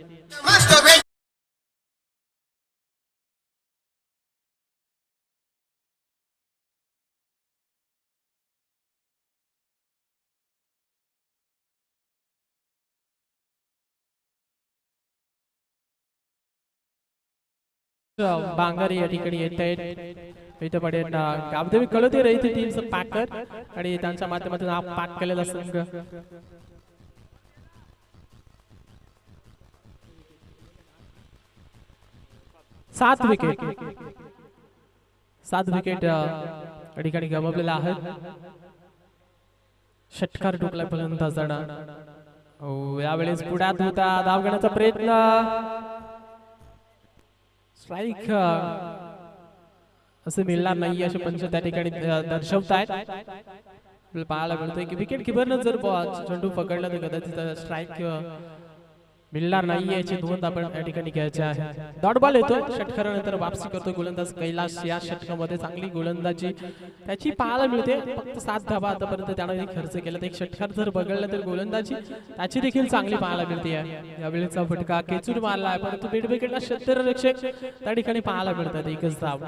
S1: बांगारी या ठिकाणी येत आहेत इथे पडेल गावदेवी कलोते रहित टीमचं पॅकर आणि त्यांच्या माध्यमातून हा पॅक केलेला संघ 7 विकेट या ठिकाणी गमावलेला आहे षटकार ठोकला फलंदाजांना यावेळेस पुढ्यात होता धाव घेण्याचा प्रयत्न स्ट्राईक असं मिळणार नाही असे पंच त्या ठिकाणी दर्शवतायत आपल्याला पाहायला मिळतोय की विकेट किपरनं जर चेंडू पकडला तर कदाचित स्ट्राईक मिळणार नाही याची नोंद आपण या ठिकाणी घ्यायची आहे डॉट बॉल येतो षटकारानंतर वापसी करतो गोलंदाज कैलास या षटकामध्ये चांगली गोलंदाजी त्याची पाहायला मिळते फक्त 7 धाबा आतापर्यंत त्याने खर्च केला एक षटकार जर बघितलं तर गोलंदाजी त्याची देखील चांगली पाहायला मिळते यावेळेचा फटका केचूर मारला आहे परंतु मिड विकेटला क्षेत्ररक्षक त्या ठिकाणी पाहायला मिळतात एकच धाव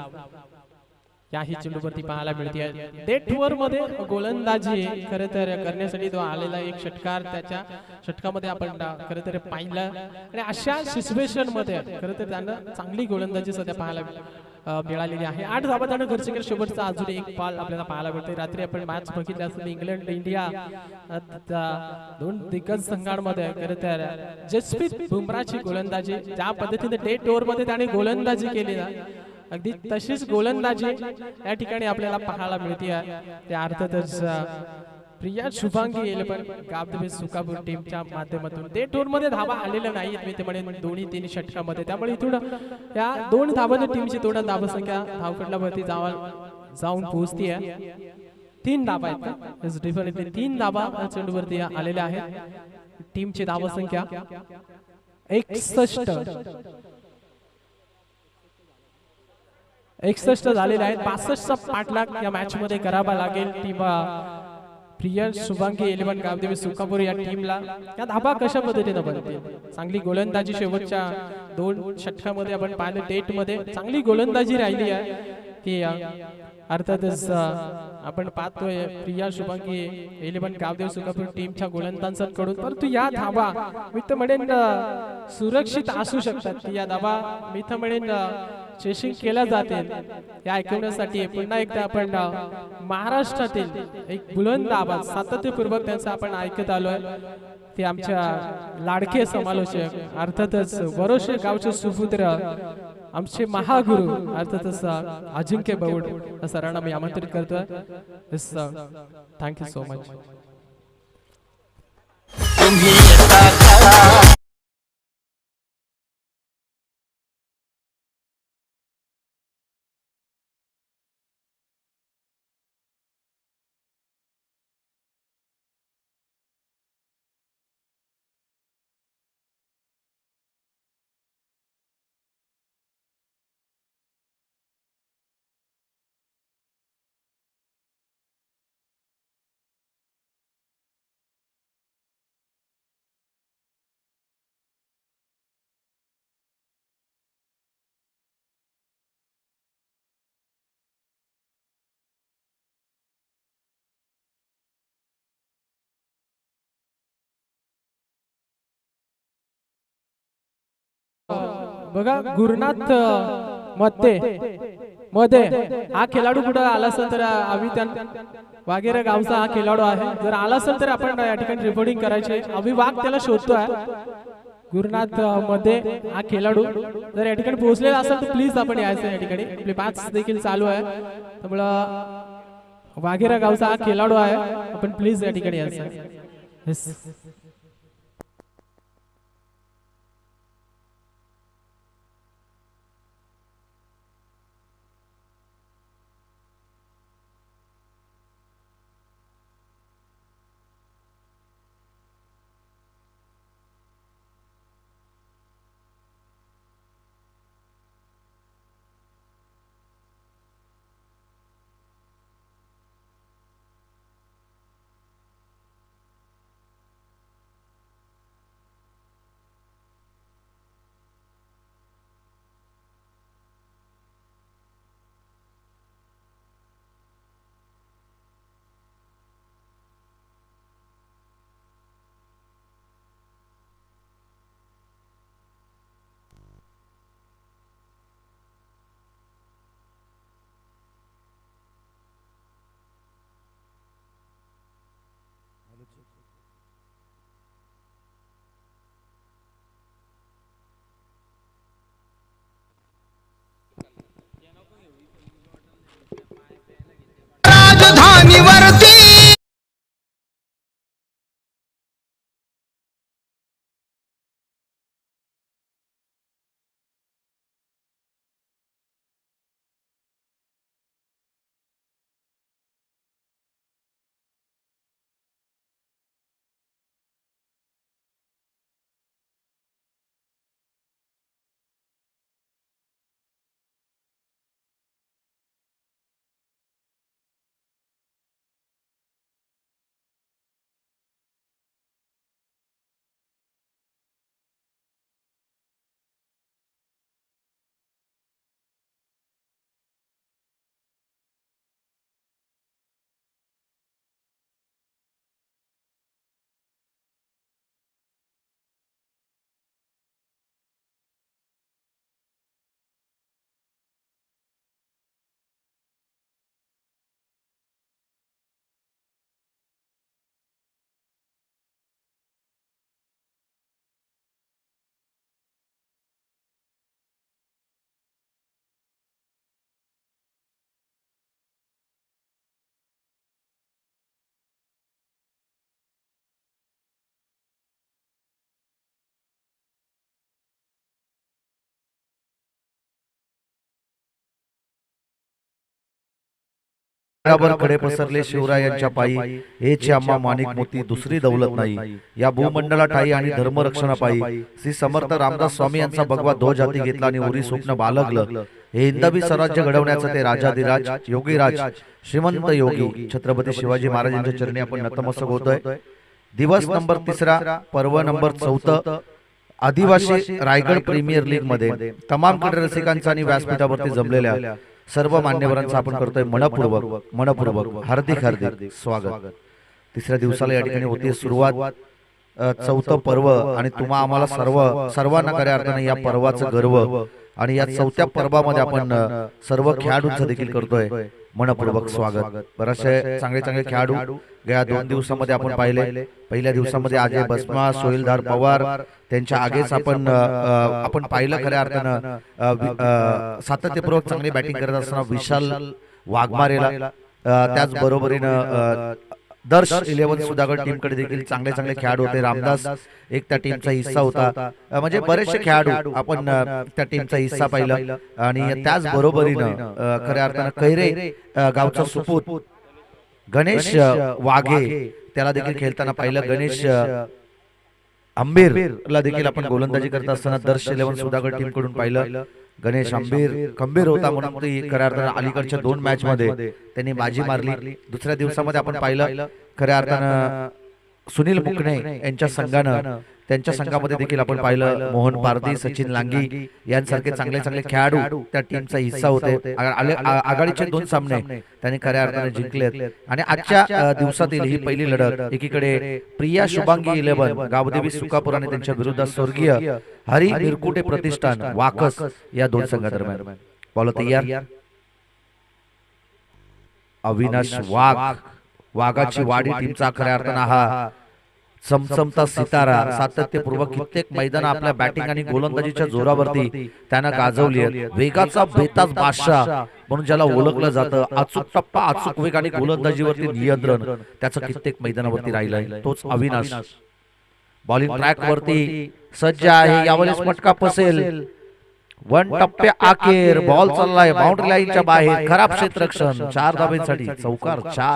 S1: याही चेंडूवरती पाहायला मिळते डेट ओव्हर मध्ये गोलंदाजी खरं तर करण्यासाठी तो आलेला एक षटकार त्याच्या षटकामध्ये आपण खरं तर पाहिलं आणि अशा सिच्युएशन मध्ये खरं तर त्यांना चांगली गोलंदाजी सध्या पाहायला मिळालेली आहे 8 धाबा त्यानं खर्च केला शेवटचा अजून एक बॉल आपल्याला पाहायला मिळते रात्री आपण मॅच बघितली असेल इंग्लंड इंडिया 2 दिग्गज संघांमध्ये खरं तर जसप्रीत बुमराहची गोलंदाजी ज्या पद्धतीने डेट ओव्हर मध्ये त्याने गोलंदाजी केली ना अगदी तशीच गोलंदाजी या ठिकाणी आपल्याला पाहायला मिळते त्या अर्थातच प्रिया शुभांगी येले पण गावदेवी सुकापूर टीमच्या माध्यमातून ते टूर मध्ये धावा आलेल्या नाहीत मी ते म्हणेन 2-3 षटकामध्ये त्यामुळे इथून या 2 धावांच्या टीमची थोडा धावा संख्या धावफलकावरती जाऊन पोहोचते 3 धावा आहेत डेफिनेटली 3 धावा चेंडूवरती आलेल्या आहेत टीमची धावा संख्या 61 झालेले आहेत 65चा पाठलाग या मॅच मध्ये करावा लागेल टीम प्रिया शुभांगी 11 गावदेवी सुकापूर या टीमला या धाबा कशा पद्धतीने बनतील चांगली गोलंदाजी शेवटच्या 2 षटकामध्ये आपण पाहिलं डेट मध्ये चांगली गोलंदाजी राहिली आहे की अर्थातच आपण पाहतोय प्रिया शुभांगी 11 गावदेव सुकापूर टीमच्या गोलंदाजांकडून, परंतु या धावा मी तर म्हणेन सुरक्षित असू शकतात. या धावा मी तर म्हणेन चेसिंग केल्या जातील. या ऐकवण्यासाठी पुन्हा एकदा आपण महाराष्ट्रातील एक बुलंद आवाज सातत्यपूर्वक त्यांचा आपण ऐकत आलोय. ते आमच्या लाडके समालोचक अर्थातच वरोशे गावचे सुपुत्र आमचे महागुरु अर्थातच अजिंक्य बाऊड सरांना मी आमंत्रित करतोय. Thank you so much. बघा गुरुनाथ मध्ये हा खेळाडू कुठं आला असेल तर आम्ही वागेरे गावचा हा खेळाडू आहे. जर आला असेल तर आपण या ठिकाणी रिपोर्टिंग करायचे. आम्ही वाघ त्याला शोधतोय. गुरुनाथ मध्ये हा खेळाडू जर या ठिकाणी पोहोचलेला असेल तर प्लीज आपण यायचं. या ठिकाणी आपली मॅच देखील चालू आहे, त्यामुळं वागेरा गावचा हा खेळाडू आहे. आपण प्लीज या ठिकाणी यायचं.
S2: बराबर खडे पसरले शिवरायांच्या पायी, हेच आम्हा माणिक मोती दुसरी दौलत नाही. या भूमंडला ठाई आणि धर्मरक्षणापायी श्री समर्थ रामदास स्वामी यांचा भगवा ध्वज हाती घेतला आणि उरी स्वप्न बाळगलं. हे हिंदवी स्वराज्य घडवण्याचं ते राजाधिराज योगीराज श्रीमंत योगी छत्रपती शिवाजी महाराजांच्या चरणी आपण नतमस्तक होतोय. दिवस नंबर 3, पर्व नंबर 4, आदिवासी रायगड प्रीमियर लीग मध्ये तमाम क्रीडा रसिकांचा आणि व्यासपीठावरती जमलेल्या सर्व मान्यवरांचं आपण करतोय मनपूर्वक हार्दिक स्वागत। तिसऱ्या दिवसाला या ठिकाणी होती सुरुवात, चौथं पर्व आणि तुम्हा आम्हाला सर्वांना खऱ्या अर्थाने या पर्वाचं गर्व आणि या चौथ्या पर्वामध्ये आपण सर्व खेळाडूंचं देखील करतोय मनपूर्वक स्वागत। बरेचसे चांगले खेळाडू गेल्या 2 दिवसामध्ये आपण पाहिले। पहिल्या दिवसामध्ये अजय बसमा, सोहिलधार पवार त्यांच्या आगेच आपण पाहिलं खऱ्या अर्थानं सातत्यपूर्वक चांगली बॅटिंग करत असताना विशाल वाघमारेला, त्याच बरोबरीनं दर्श 11 सुधागड टीमकडे देखील चांगले खेळाडू होते। रामदास एक त्या टीमचा हिस्सा होता, म्हणजे बरेचसे खेळाडू आपण त्या टीमचा हिस्सा पाहिला। आणि त्याच बरोबरीनं खऱ्या अर्थानं कैरे गावचा सुपूत गणेश वाघे त्याला देखील खेळताना पाहिलं। गणेश आंबीरला देखील आपण गोलंदाजी करत असताना दर्श 11 सुधागड टीम कडून पाहिलं। गणेश खंबीर होता म्हणून ती खऱ्या अर्थानं अलीकडच्या 2 मॅच मध्ये त्यांनी बाजी मारली। दुसऱ्या दिवसामध्ये आपण पाहिलं खऱ्या अर्थानं सुनील मुकणे त्यांच्या संघामध्ये देखील आपण पाहिलं मोहन पारधी, सचिन लांगी यांसारखे चांगले खेळाडू त्या टीमचा हिस्सा होते। आघाडीचे 2 सामने त्यांनी खऱ्या अर्थाने जिंकलेत। आणि आजच्या दिवसातील ही पहिली लढत एकीकडे प्रिया शुभांगी 11 गावदेवी सुकापूर आणि त्यांच्या विरुद्ध स्वर्गीय हरी निरकुटे प्रतिष्ठान वाकस या 2 संघादरम्यान। बॉल तयार, अविनाश वाघाची वाडी टीमचा खऱ्या अर्थानं हा चमचमता सितारा सातत्यपूर्वक कित्येक मैदान आपल्या बॅटिंग आणि गोलंदाजीच्या जोरावरती त्यानं गाजवली आहे। वेगाचा बेताज बादशाह म्हणून ज्याला ओळखलं जातं, अचूक टप्पा, अचूक वेग आणि गोलंदाजीवरती नियंत्रण त्याचं कित्येक मैदानावरती राहिलंय, तोच अविनाश। बॉलिंग ट्रॅक वरती सज्ज आहे, यावेळेस फटका पसेल। 1 टप्पे अखेर बॉल चाललाय बाउंड्री लाईनच्या बाहेर, खराब क्षेत्ररक्षण, 4 धाब्यांसाठी चौकार 4।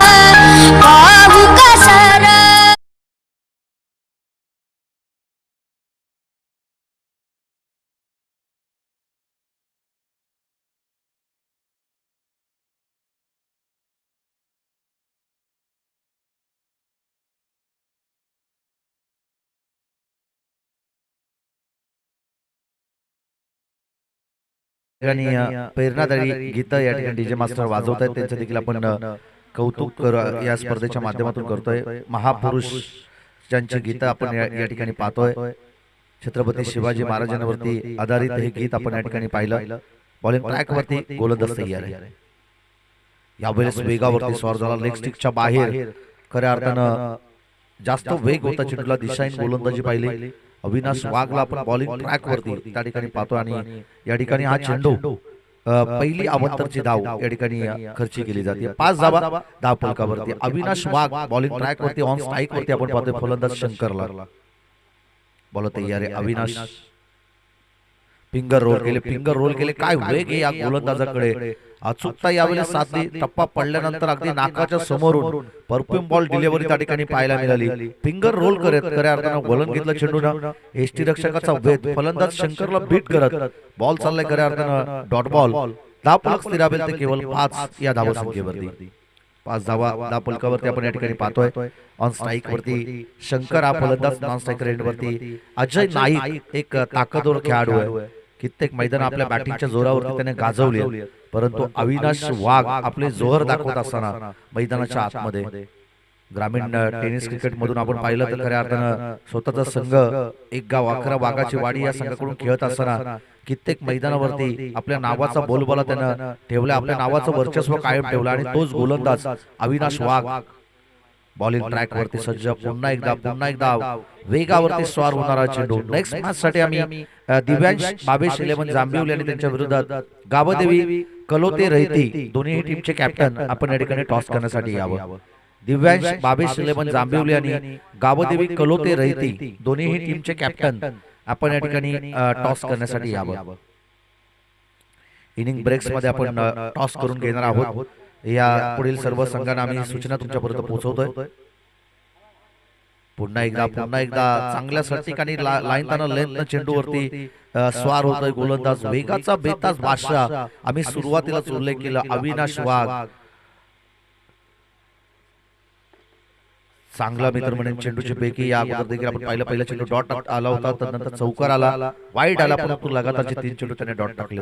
S2: प्रेरणादायी गीत या ठिकाणी डीजे मास्टर वाजवत आहेत, त्यांचं देखील आपण कौतुक या स्पर्धेच्या माध्यमातून करतोय। महापुरुष ज्यांची गीत आपण या ठिकाणी पाहतोय, छत्रपती शिवाजी महाराजांवरती आधारित हे गीत आपण या ठिकाणी पाहिलं। बॉलिंग ट्रॅक वरती गोलंदाज तयार आहे, यावेळेस वेगावरती स्वार झाला, लेग स्टिकच्या बाहेर खऱ्या अर्थानं जास्त वेग होता चेंडूला, दिशाहीन गोलंदाजी पाहिली। अविनाश वाघला आपण बॉलिंग ट्रॅक वरती त्या ठिकाणी पाहतो आणि या ठिकाणी हा चेंडू पहिली अवंतरची धाव या ठिकाणी खर्ची केली जाते। 5 धावा धाव फलकावरती। अविनाश वाघ बॉलिंग ट्रॅक वरती ऑन स्ट्राइक वरती आपण पाहतोय फलंदाज शंकरला। बॉल तयार आहे, अविनाश फिंगर रोल केले, काय वेग आहे या गोलंदाजाकडे, अचूकता यावेळेस साधली। टप्पा पडल्यानंतर अगदी नाकाच्या समोरून परफ्यूम बॉल डिलिव्हरी त्या ठिकाणी पाहायला मिळाली। फिंगर रोल करत खऱ्या अर्थानं वलन घेतलं चेंडूनं, एसटी रक्षकाचा वेध, फलंदाज शंकरला बीट करत बॉल चाललाय खऱ्या अर्थानं डॉट बॉल। धाव फलक स्थिरावेल ते केवळ 5 या धावसंख्येवरती, 5 धावा धाव फलकावरती आपण या ठिकाणी पाहतोय। ऑन स्ट्राइक वरती शंकर हा फलंदाज, नॉन स्ट्राइकर एंड वरती अजय नाईक एक ताकदवर खेळाडू आहे, कित्येक मैदान आपल्या बॅटिंगच्या जोरावरती त्याने गाजवली, परंतु अविनाश वाघ आपले जोहर दाखवत असताना मैदानाच्या आतमध्ये ग्रामीण टेनिस क्रिकेट मधून आपण पाहिलं तर खऱ्या अर्थानं स्वतःचा संघ एक गाव 11 वाघाची वाडी या संघाकडून खेळत असताना कित्येक मैदानावरती आपल्या नावाचा बोलबाला त्यानं ठेवला, आपल्या नावाचं वर्चस्व कायम ठेवलं आणि तोच गोलंदाज अविनाश वाघ। बॉलिंग ट्रॅक वरती सज्ज, पुन्हा एकदा वेगावरती स्वार होणारा चेंडू। नेक्स्ट मॅच साठी आम्ही दिव्यांश बाबेश 11 जांभिवली आणि त्यांच्या विरोधात गावदेवी कलोते रहिती दोन्ही टीमचे कॅप्टन आपण या ठिकाणी टॉस करण्यासाठी यावं। दिव्यांश बाबेश 11 जांभिवली आणि गावदेवी कलोते रहिती दोन्ही टीमचे कॅप्टन आपण या ठिकाणी टॉस करण्यासाठी यावं। इनिंग ब्रेक्स मध्ये आपण टॉस करून घेणार आहोत। या पुढील सर्व संघांना आम्ही सूचना तुमच्यापर्यंत पोहोचवतोय। पुन्हा एकदा चांगल्या ठिकाणी लाईन ताना लेंथ चेंडूवरती स्वार होतोय गोलंदाज, वेगाचा बेताज बादशाह। आम्ही सुरुवातीलाच उल्लेख केला अविनाश वाघ चांगला मित्र म्हणून चेंडूची पैकी या अगोदर देखील आपण पाहिलं, पहिला चेंडू डॉट आला होता, त्यानंतर चौकार आला, वाईड आला, परंतु लगातारचे 3 चेंडू त्याने डॉट टाकले।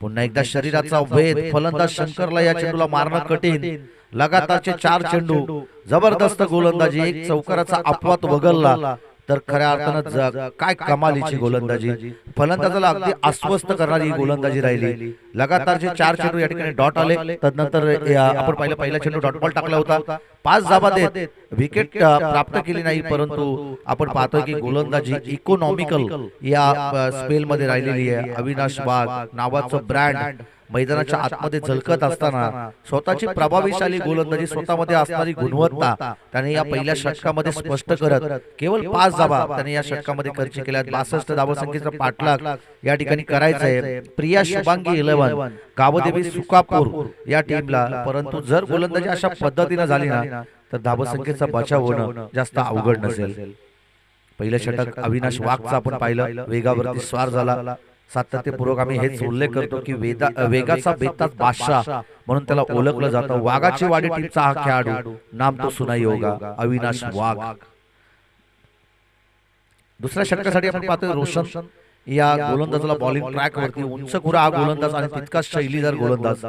S2: पुन्हा एकदा शरीराचा वेध, फलंदाज शंकरला या चेंडूला मारणं कठीण. लगातारचे 4 चेंडू, जबरदस्त गोलंदाजी, एक चौकाराचा अपवाद वगळला तर खऱ्या अर्थानं काय कमालीची गोलंदाजी. फलंदाजाला अगदी अस्वस्थ करणारी गोलंदाजी राहिली. लगातारचे 4 चेंडू या ठिकाणी डॉट आले. तदनंतर आपण पाहिलं पहिला चेंडू डॉट बॉल टाकला होता, 5 धावा देत विकेट प्राप्त केली नाही. परंतु आपण पाहतोय की गोलंदाजी इकॉनॉमिकल या स्पेलमध्ये राहिलेली आहे. अविनाश वाघ नावाचं ब्रँड मैदानाच्या आतमध्ये झलकत असताना स्वतःची प्रभावीशाली गोलंदाजी, स्वतःमध्ये असणारी गुणवत्ता त्याने या पहिल्या षटकामध्ये स्पष्ट करत केवळ 5 धावा त्याने या षटकामध्ये खर्च केल्या. 62 धावसंख्येचा पाठलाग या ठिकाणी करायचा आहे प्रिया शुभांगी 11 गावदेवी सुकापूर या टीमला. परंतु जर गोलंदाजी अशा पद्धतीने झाली ना तर धावसंख्येचा बचाव होणं जास्त अवघड नसेल. पहिलं षटक अविनाश वाघचा आपण पाहिलं, वेगावरती स्वार झाला. सातत्यपूर्वक आम्ही हेच उल्लेख करतो की वेगाचा बेताज बादशाह म्हणून त्याला ओळखलं जातं. वाघाची वाडी टीमचा हा खेळाडू, नाम तो सुनाई होगा, अविनाश वाघ. दुसऱ्या षटकासाठी आपण पाहतोय रोशन या गोलंदाजाला बॉलिंग ट्रॅक वरती उंच खुरा हा गोलंदाज आणि तितकाच शैलीदार गोलंदाज.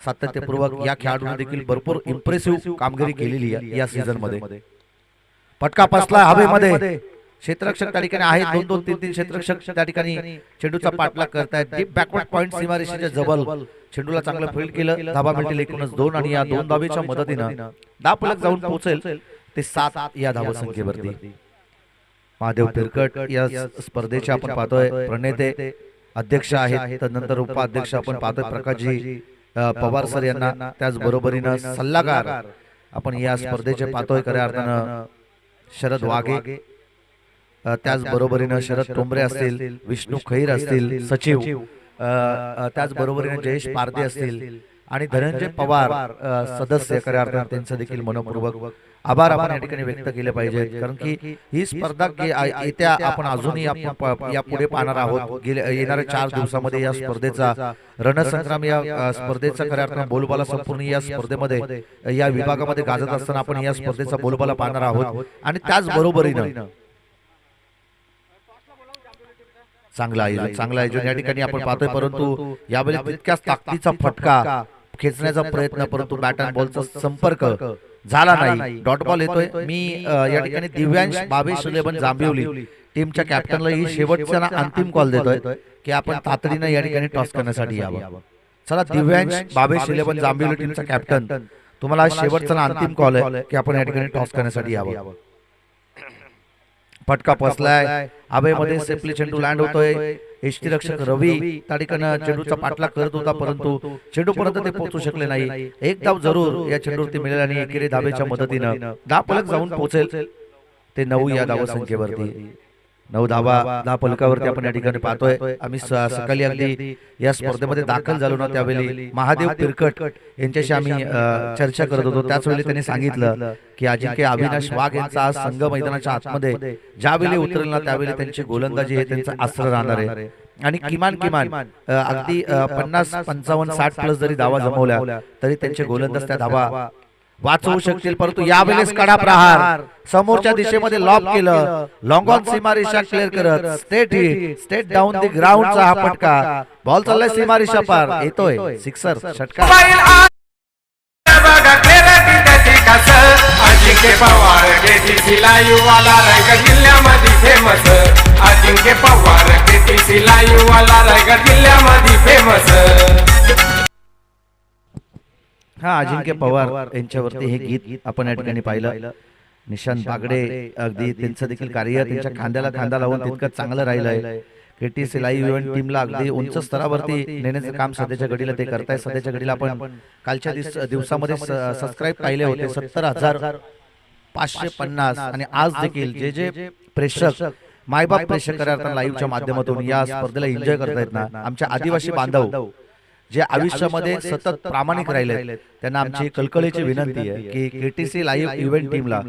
S2: सातत्यपूर्वक या खेळाडूने देखील भरपूर इम्प्रेसिव्ह कामगिरी केलेली आहे या सीझन मध्ये. फटका बसला हवेमध्ये, क्षेत्ररक्षक त्या ठिकाणी आहेत, 2-2, 3-3 क्षेत्ररक्षक त्या ठिकाणी चेंडूचा पाठलाग करतायत. डीप बॅकवर्ड पॉइंट सीमारेषेच्या जवळ चेंडूला चांगलं फील्ड केलं. धावा मिळतील एकूणच 2 आणि या 2 धावेच्या मदतीनं 10 फलक जाऊन पोहोचेल ते 7 या धावसंख्येवरती. महादेव पिरकट या स्पर्धेचे आपण पाहतोय प्रणेते अध्यक्ष आहेत. तदनंतर उपाध्यक्ष आपण पाहतोय प्रकाशजी पवार सर यांना. त्याच बरोबरीनं सल्लागार आपण या स्पर्धेचे पाहतोय खऱ्या अर्थानं शरद वाघे. त्याच बरोबरीनं शरद टोंबरे असतील, विष्णू खैर असतील सचिव, त्याच बरोबरीनं जयेश पारदे असतील आणि धनंजय पवार सदस्य खऱ्या अर्थानं त्यांचं देखील मनपूर्वक आभार आपण या ठिकाणी व्यक्त केले पाहिजेत. कारण की ही स्पर्धा येत्या आपण अजूनही या पुढे पाहणार आहोत. येणाऱ्या 4 दिवसामध्ये या स्पर्धेचा रणसंग्राम, या स्पर्धेचा खऱ्या अर्थानं बोलबाला संपूर्ण या स्पर्धेमध्ये या विभागामध्ये गाजत असताना आपण या स्पर्धेचा बोलबाला पाहणार आहोत. आणि त्याच बरोबरीनं चांगला आयोजन या ठिकाणी आपण पाहतोय. परंतु यावेळी तितक्याच ताकदीचा फटका खेचण्याचा प्रयत्न, परंतु बॅट अँड बॉलचा संपर्क झाला नाही. डॉट बॉल येतोय. मी या ठिकाणी दिव्यांश बाबेश 11 जांभिवली टीमच्या कॅप्टनला ही शेवटचा अंतिम कॉल देतोय की आपण तातडीनं या ठिकाणी टॉस करण्यासाठी यावं. चला दिव्यांश बाबेश 11 जांभिवली टीमचा कॅप्टन, तुम्हाला शेवटचा अंतिम कॉल आहे की आपण या ठिकाणी टॉस करण्यासाठी यावं. फटका पसलाय हवेमध्ये, सेफली चेंडू लँड होतोय. यष्टीरक्षक रवी त्या ठिकाणी चेंडूचा पाठलाग करत होता, परंतु चेंडू पर्यंत ते पोहोचू शकले नाही. एक धाव जरूर या चेंडूवरती मिळेल आणि एकेरी धावेच्या मदतीनं 10 फलक जाऊन पोहोचेल ते 9 या धावसंख्येवरती. 9 धावा 10 फलकावरती आपण या ठिकाणी पाहतोय. आम्ही सकाळी अगदी या स्पर्धेमध्ये दाखल झालो ना त्यावेळी महादेव पिरकट यांच्याशी आम्ही चर्चा करत होतो. त्याचवेळी त्यांनी सांगितलं की अजिंक्य अविनाश वाघ यांचा आज संघ मैदानाच्या आतमध्ये ज्यावेळी उतरेल ना त्यावेळी त्यांची गोलंदाजी हे त्यांचं अस्त्र राहणार आहे. आणि किमान अगदी 50, 55, 60 प्लस जरी धावा जमवल्या तरी त्यांचे गोलंदाज त्या धावा वाचवू शकतील. परंतु यावेळेस कडा प्रहार समोरच्या दिशेमध्ये लॉब केलं, लॉंग ऑन सीमारेषा क्लिअर करत स्टेट डाऊन द ग्राउंडचा हा फटका. बॉल चाललाय सीमारेषा पार, येतोय सिक्सर षटकार.
S3: अजिंक्य पवार केटीसी लाईव्ह वाला रायगड जिल्ह्यामध्ये फेमस. अजिंक्य पवार केटीसी लाईव्ह वाला रायगड जिल्ह्यामध्ये फेमस.
S2: हा अजिंक्य पवार यांच्यावरती हे गीत आपण या ठिकाणी पाहिलं. निशांत बागडे अगदी त्यांचं देखील कार्य त्यांच्या खांद्याला खांदा लावून तितकं चांगलं राहिलंय. केटीसी लाईव्ह इव्हेंट टीमला अगदी उंच स्तरावरती नेण्याचं काम सध्याच्या घडीला ते करताय. सध्याच्या घडीला आपण कालच्या दिवसामध्ये सबस्क्राईब पाहिले होते 70,550 आणि आज देखील जे प्रेक्षक मायबाप प्रेक्षक लाईव्हच्या माध्यमातून या स्पर्धेला एन्जॉय करतायत ना, आमच्या आदिवासी बांधव जे आयुष्यामध्ये सतत प्रामाणिक राहिले त्यांना आमची कळकळीची विनंती आहे की केटीसी लाईव्ह इव्हेंट टीमला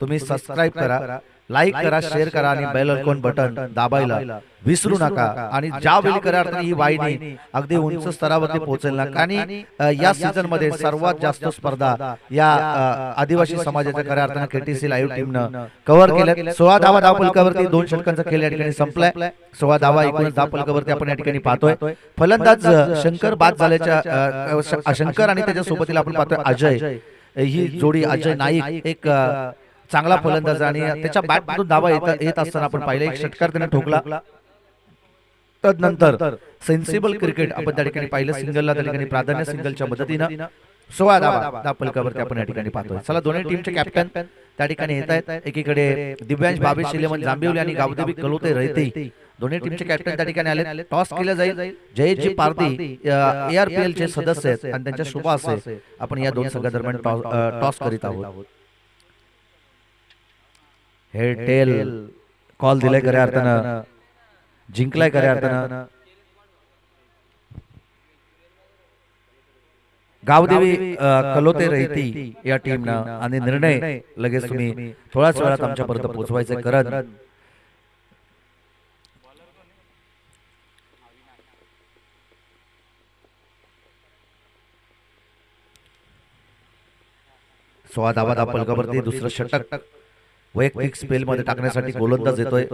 S2: तुम्ही सबस्क्राईब करा. लाईक करा, शेअर करा आणि बेल आयकॉन बटन दाबायला विसरू नका. आणि ज्यावेळी खऱ्या अर्थाने ही वाहिनी अगदी उंच स्तरावरती पोहोचेल ना, आणि या सीझन मध्ये सर्वात जास्त स्पर्धा या आदिवासी समाजाच्या खऱ्या अर्थाने केटीसी लाईव्ह टीमनं कव्हर केल्या. 16 धावा धावफलकावरती 2 षटकांचा खेळ या ठिकाणी संपलाय. 16 धावा 19 धावफलकावरती आपण या ठिकाणी पाहतोय. फलंदाज शंकर बाद झाल्याच्या शंकर आणि त्याच्या सोबतीला आपण पाहतोय अजय, ही जोडी अजय नाईक एक चांगला फलंदाज आणि त्याच्या बॅटमधून धावा येत असताना आपण पाहिलं एक षटकार त्याने ठोकला. तदनंतर सेन्सिबल क्रिकेट आपण त्या ठिकाणी पाहिलं, सिंगलला त्या ठिकाणी प्राधान्य, सिंगलच्या मदतीनं 16 धावा धावफलकावरती आपण या ठिकाणी पाहतोय. चला दोन्ही टीमचे कॅप्टन त्या ठिकाणी येत आहेत. एकीकडे दिव्यांश भावे शिलेमन जांभिवली आणि गावदेवी कलोते रयते दोन्ही टीमचे कॅप्टन त्या ठिकाणी आले. टॉस केलं जाईल. जयजी पारधी ARPL चे सदस्य आहेत आणि त्यांच्या शुभ असे आपण या दोन संघादरम्यान टॉस करीत आहोत. हे टेल कॉल दिलाय खऱ्या अर्थानं, जिंकलाय खऱ्या अर्थानं गावदेवी कलोते रहिती या टीमनं. आणि निर्णय लगेच तुम्ही थोड्याच वेळात आमच्यापर्यंत पोहोचवायचे करत. सोळा धावा धावफलकावरती दुसरं षटक वैयक्तिक स्पेल मध्ये टाकण्यासाठी गोलंदाज येतोय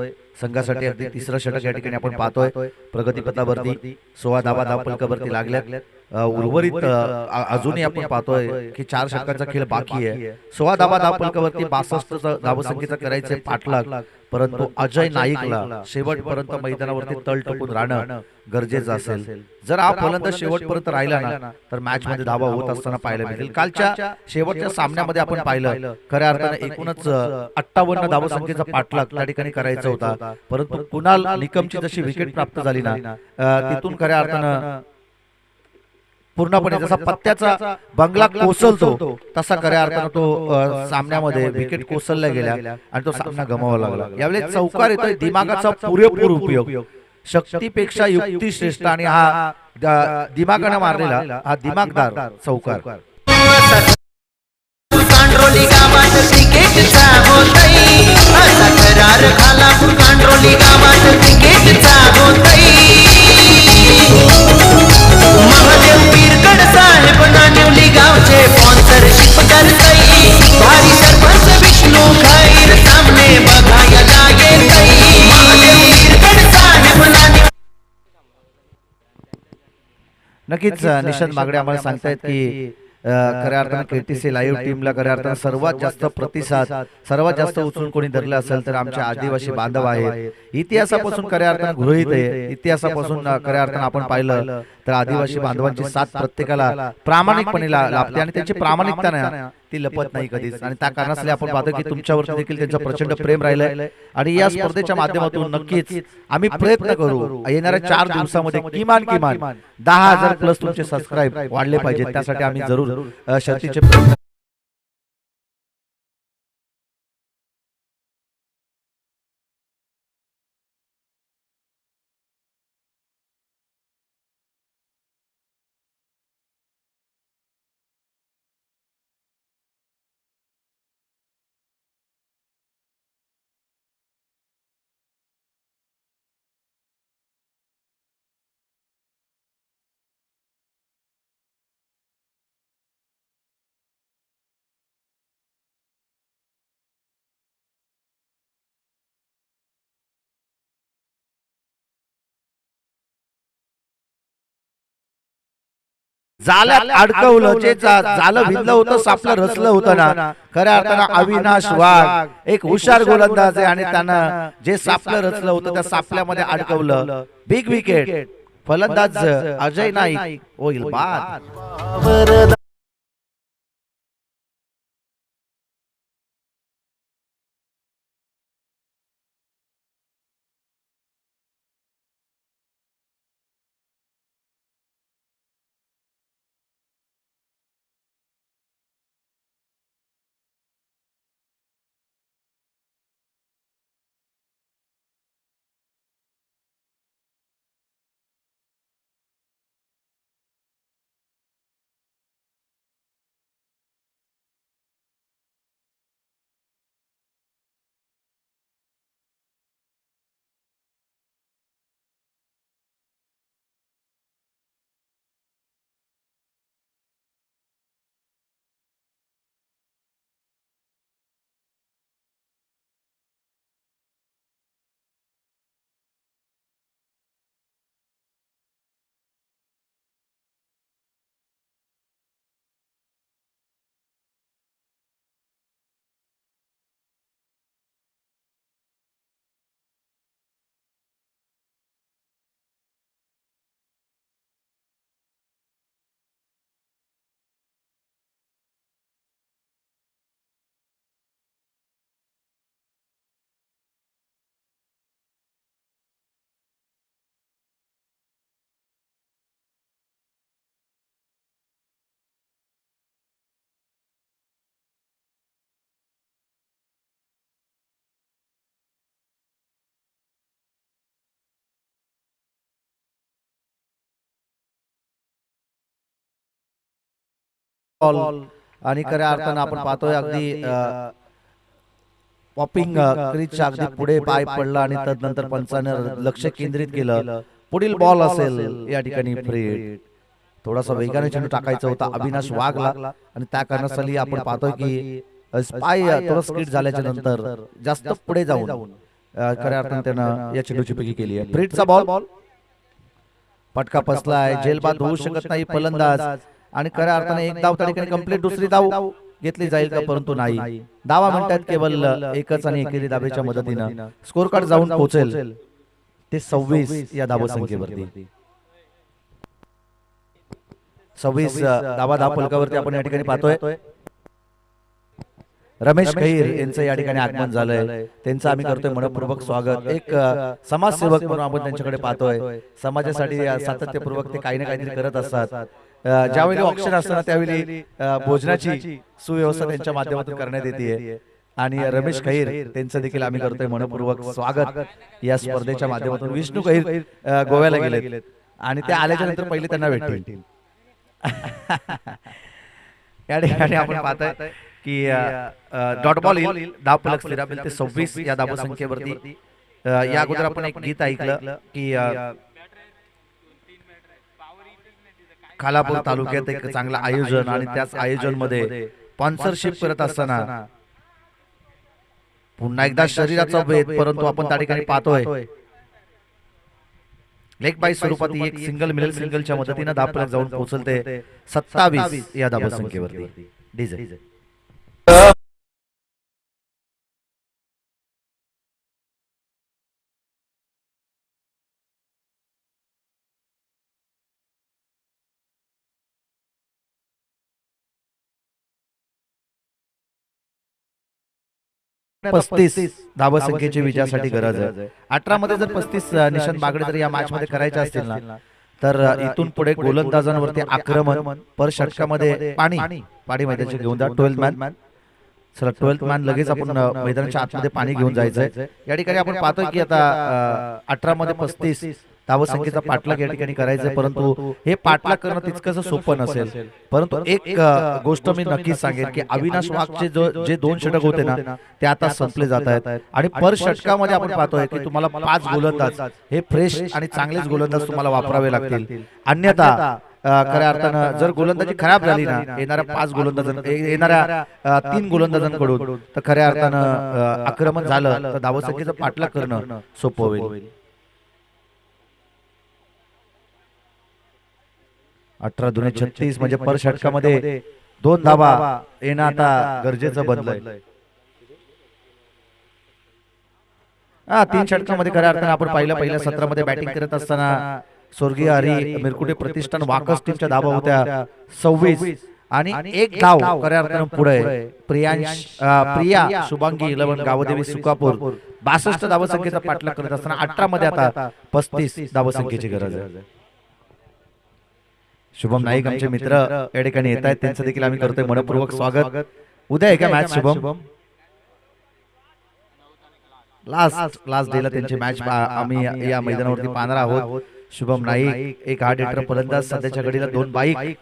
S2: संघासाठी. अगदी तिसरं षटक या ठिकाणी आपण पाहतोय. प्रगतीपथावरती 16 धावा धावफलकावरती लागल्यात. उर्वरित अजूनही आपण पाहतोय की 4 षटकांचा खेळ बाकी आहे. 16 धावा धावफलकावरती 62 धावसंख्येचा करायचे पाठलाग, परंतु अजय नाईकला शेवटपर्यंत मैदानावरती तळ टपून राहणं गरजेचं असेल. जर हा फलंदाज शेवटपर्यंत राहिला ना तर मॅच मध्ये धावा होत असताना पाहायला मिळतील. कालच्या शेवटच्या सामन्यामध्ये आपण पाहिलं खऱ्या अर्थाने एकूणच 58 धावसंख्येचा पाठलाग त्या ठिकाणी करायचा होता, परंतु कुणाल निकमची जशी विकेट प्राप्त झाली ना तिथून खऱ्या अर्थानं पूर्णपणे जसा पत्त्याचा बंगला कोसळतो तसा खऱ्या अर्थानं तो सामन्यामध्ये विकेट कोसळल्या गेल्या आणि तो सामना गमावा लागला. यावेळी चौकार येतोय. दिमागाचा पुरेपूर उपयोग, शक्तीपेक्षा युक्ती श्रेष्ठ आणि हा दिमागाने मारलेला हा दिमागदार चौकार.
S4: कांड्रोली गावात क्रिकेटचा होतई असा करार खाला कांड्रोली गावात क्रिकेटचा होतई. महादेव पीरगड साहेब नानिवली गावचे स्पॉन्सरशिप करतई. भारी सरपंच विष्णू खैर सामने बघायला येतई. महादेव पीरगड साहेब नानिवली.
S2: नक्कीच निशांत मागडे आम्हाला सांगतायत की खऱ्या अर्थानं केटीसी लाईव्ह टीमला खऱ्या अर्थानं सर्वात जास्त प्रतिसाद, सर्वात जास्त उचलून कोणी धरलं असेल तर आमचे आदिवासी बांधव आहेत. इतिहासापासून खऱ्या अर्थानं गृहीत आहे. इतिहासापासून खऱ्या अर्थानं आपण पाहिलं तर आदिवासी बांधवांची साथ प्रत्येकाला प्रामाणिकपणे लाभते आणि त्यांची प्रामाणिकता ना ती लपत नाही कधीच. आणि त्या कारणासाठी आपण पाहतो की तुमच्यावरती देखील त्यांचं प्रचंड प्रेम राहिलंय आणि या स्पर्धेच्या माध्यमातून नक्कीच आम्ही प्रयत्न करू येणाऱ्या 4 दिवसामध्ये किमान 10,000 प्लस तुमचे सबस्क्राईब वाढले पाहिजेत. त्यासाठी आम्ही जरूर शर्तीचे प्रयत्न जाल्यात अडकवलं, जे झालं भिजलं होतं, सापलं रचलं होतं ना. खऱ्या अर्थानं अविनाश वाघ एक हुशार गोलंदाज आहे आणि त्यानं जे सापलं रचलं होतं त्या सापल्यामध्ये अडकवलं. Big wicket. फलंदाज अजय नाईक होईल बाद. बॉल आणि खऱ्या अर्थानं आपण पाहतोय अगदी पॉपिंग क्रीजच्या अगदी पुढे पाय पडला आणि तदनंतर पंचानं लक्ष केंद्रित केलं. पुढील बॉल असेल या ठिकाणी फ्रेट. थोडासा वेगाने चेंडू टाकायचा होता, अविनाश वागला आणि त्या कारणासाठी आपण पाहतोय की स्पाय थोडं स्किट झाल्याच्या नंतर जास्त पुढे जाऊन खऱ्या अर्थाने त्यानं या चेंडूची पिकी केली आहे. फ्रेटचा बॉल पटका फसलाय, जेलबाद होऊ शकत नाही फलंदाज आणि खऱ्या अर्थाने एक धाव त्या ठिकाणी कंप्लीट. दुसरी धाव घेतली जाईल का, परंतु नाही. 10 मिनिटात केवळ एकच आणि एकेरी धावेच्या मदतीनं स्कोर कार्ड जाऊन पोहोचेल ते 26 या धावसंख्येवरती. 26 धावा फलकावरती आपण या ठिकाणी पाहतोय. रमेश खैर यांचं या ठिकाणी आगमन झालंय, त्यांचं आम्ही करतोय मनपूर्वक स्वागत. एक समाजसेवक म्हणून आपण त्यांच्याकडे पाहतोय. समाजासाठी सातत्यपूर्वक ते काही ना काहीतरी करत असतात. ज्यावेळी ऑप्शन असताना त्यावेळी भोजनाची सुव्यवस्था त्यांच्या माध्यमातून करण्यात येते आणि रमेश खैर त्यांचं देखील आम्ही करतोय मनपूर्वक स्वागत या स्पर्धेच्या माध्यमातून. विष्णू खैर गोव्याला गेलेत आणि ते आल्याच्या नंतर पहिले त्यांना भेटतील. या ठिकाणी आपण पाहतोय की डॉट बॉल येईल, धाव फलक स्थिरावेल ते 26 या धावसंख्येवरती. या अगोदर आपण एक गीत ऐकलं की खालापूर तालुक्यात एक चांगलं आयोजन आणि त्याच आयोजन मध्ये स्पॉन्सरशिप करत असताना पुन्हा एकदा शरीराचा भेद, परंतु आपण त्या ठिकाणी पाहतोय लेग बाय स्वरूपात एक सिंगल मिडल सिंगलच्या मदतीने धाव फलक जाऊन पोहोचलते 27 या धावसंख्येवरती. डीजे पस्तीस धावसंख्येची विजयासाठी गरज आहे. 18 मध्ये जर 35 निशाण बागडे जर या मॅच मध्ये करायचे असतील ना, तर इथून पुढे गोलंदाजांवरती आक्रमण पर षटकामध्ये पाणी मैदानाचे घेऊन जा. 12th मॅन चला 12th मॅन लगेच आपण मैदानाच्या आतमध्ये पाणी घेऊन जायचंय. या ठिकाणी आपण पाहतोय की आता 18 मध्ये 35 धावसंख्येचा पाठलाग या ठिकाणी करायचंय, परंतु हे पाठलाग करणं तितकंसं सोपं नसेल. परंतु एक गोष्ट मी नक्कीच सांगेन की अविनाश वाघचे जे 2 षटक होते ना ते आता संपले जात आहेत आणि पर षटकामध्ये आपण पाहतोय की तुम्हाला 5 गोलंदाज हे फ्रेश आणि चांगलेच गोलंदाज तुम्हाला वापरावे लागतील. अन्यथा खऱ्या अर्थानं जर गोलंदाजी खराब झाली ना, येणाऱ्या 3 गोलंदाजांकडून तर खऱ्या अर्थानं आक्रमण झालं तर धावसंख्येचं पाठलाग करणं सोपं होईल. 18 दुने 36 म्हणजे पर षटकामध्ये 2 धावा येणं आता गरजेचं बनलंय. 3 षटकामध्ये खऱ्या अर्थानं आपण पहिल्या सत्रामध्ये बॅटिंग करत असताना स्वर्गीय हरी मिरकुटे प्रतिष्ठान वाकस टीमच्या धावा होत्या 26 आणि 1 धाव खऱ्या अर्थानं पुढे प्रिया शुभांगी 11 गावदेवी सुकापूर 62 धावसंख्येचा पाठलाग करत असताना 18 मध्ये आता 35 धावसंख्येची गरज आहे. शुभम नाईक आमचे मित्र या ठिकाणी येत आहेत, त्यांचं देखील आम्ही करतोय मनपूर्वक स्वागत. उद्या आहे का मॅच शुभम? लास्ट डेला त्यांची मॅच आम्ही या मैदानावरती पाहणार आहोत. शुभम नाईक एक हार्ड हिटर फलंदाज, सध्याच्या घडीला 2 बाईक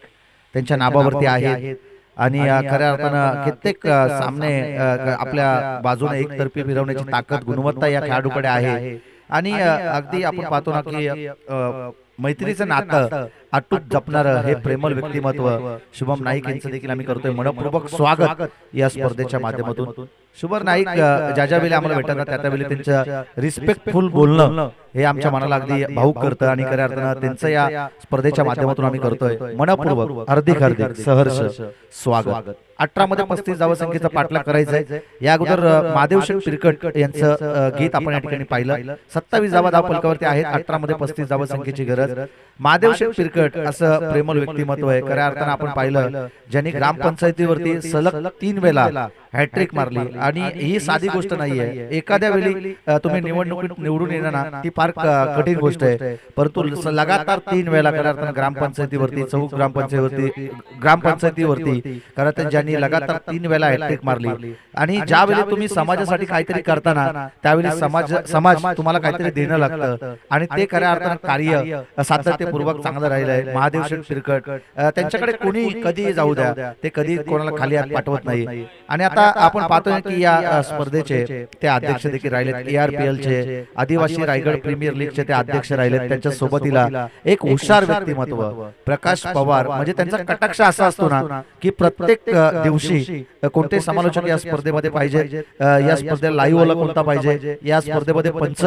S2: त्यांच्या नावावरती आहेत आणि खऱ्या अर्थानं कित्येक सामने आपल्या बाजूने एकतर्फी फिरवण्याची ताकद गुणवत्ता या खेळाडूकडे आहे आणि अगदी आपण पाहतो ना की मैत्रीचं नातं अटूट जपणारं हे प्रेमळ व्यक्तिमत्व शुभम नाईक यांचं देखील आम्ही करतोय मनपूर्वक स्वागत या स्पर्धेच्या माध्यमातून. शुभम नाईक ज्या वेळी आम्हाला भेटतात त्यावेळी त्यांचं रिस्पेक्टफुल बोलणं हे आमच्या मनाला अगदी भावुक करतं आणि खऱ्या अर्थानं त्यांचं या स्पर्धेच्या माध्यमातून आम्ही करतोय मनपूर्वक हार्दिक सहर्ष स्वागत. 18 मध्ये 35 धावसंख्येचा पाठलाग करायचा आहे. या अगोदर महादेवशेठ पिरकट यांचं गीत आपण या ठिकाणी पाहिलं. 27 धाव फलकावरती आहेत. 18 मध्ये 35 धावसंख्येची गरज. महादेवशेठ पिरकट असं प्रेमळ व्यक्तिमत्व आहे. खऱ्या अर्थानं आपण पाहिलं ज्यांनी ग्रामपंचायतीवरती सलग 3 वेळा हॅट्रिक मारली आणि ही साधी गोष्ट नाहीये. एखाद्या वेळी तुम्ही निवडणुकीत निवडून येणार ना ती फार कठीण गोष्ट आहे, परंतु लगातार 3 वेळा खऱ्या अर्थानं ग्रामपंचायतीवरती चौक ग्रामपंचायतीवरती कारण ज्यांनी लगातार 3 वेळा हॅट्रिक मारली आणि ज्यावेळी तुम्ही समाजासाठी काहीतरी करताना त्यावेळी समाज तुम्हाला काहीतरी देणं लागतं आणि ते खऱ्या अर्थानं कार्य सातत्यपूर्वक चांगलं राहिलं आहे. महादेव शेठ पिरकट त्यांच्याकडे कोणी कधी जाऊ द्या, ते कधी कोणाला खाली हात पाठवत नाही. आणि आता आपण पाहतोय की या स्पर्धेचे ते अध्यक्ष देखील राहिलेत. ARPL चे आदिवासी रायगड प्रीमियर लीगचे ते अध्यक्ष राहिलेत. त्यांच्या सोबतीला एक हुशार व्यक्तिमत्व प्रकाश पवार, म्हणजे त्यांचा कटाक्ष असा असतो ना की प्रत्येक दिवशी कोणते समालोचक या स्पर्धेमध्ये पाहिजे, या स्पर्धेला लाईव्ह वाला कोणता पाहिजे, या स्पर्धेमध्ये पंच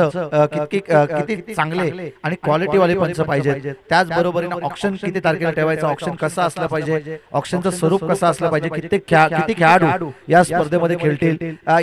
S2: किती चांगले आणि क्वालिटी वाले पंच पाहिजे, त्याचबरोबरीने ऑप्शन किती तारखेला ठेवायचं, ऑप्शन कसा असला पाहिजे, ऑप्शनचं स्वरूप कसं असलं पाहिजे, किती खेळाडू या स्पर्धेमध्ये खेळतील,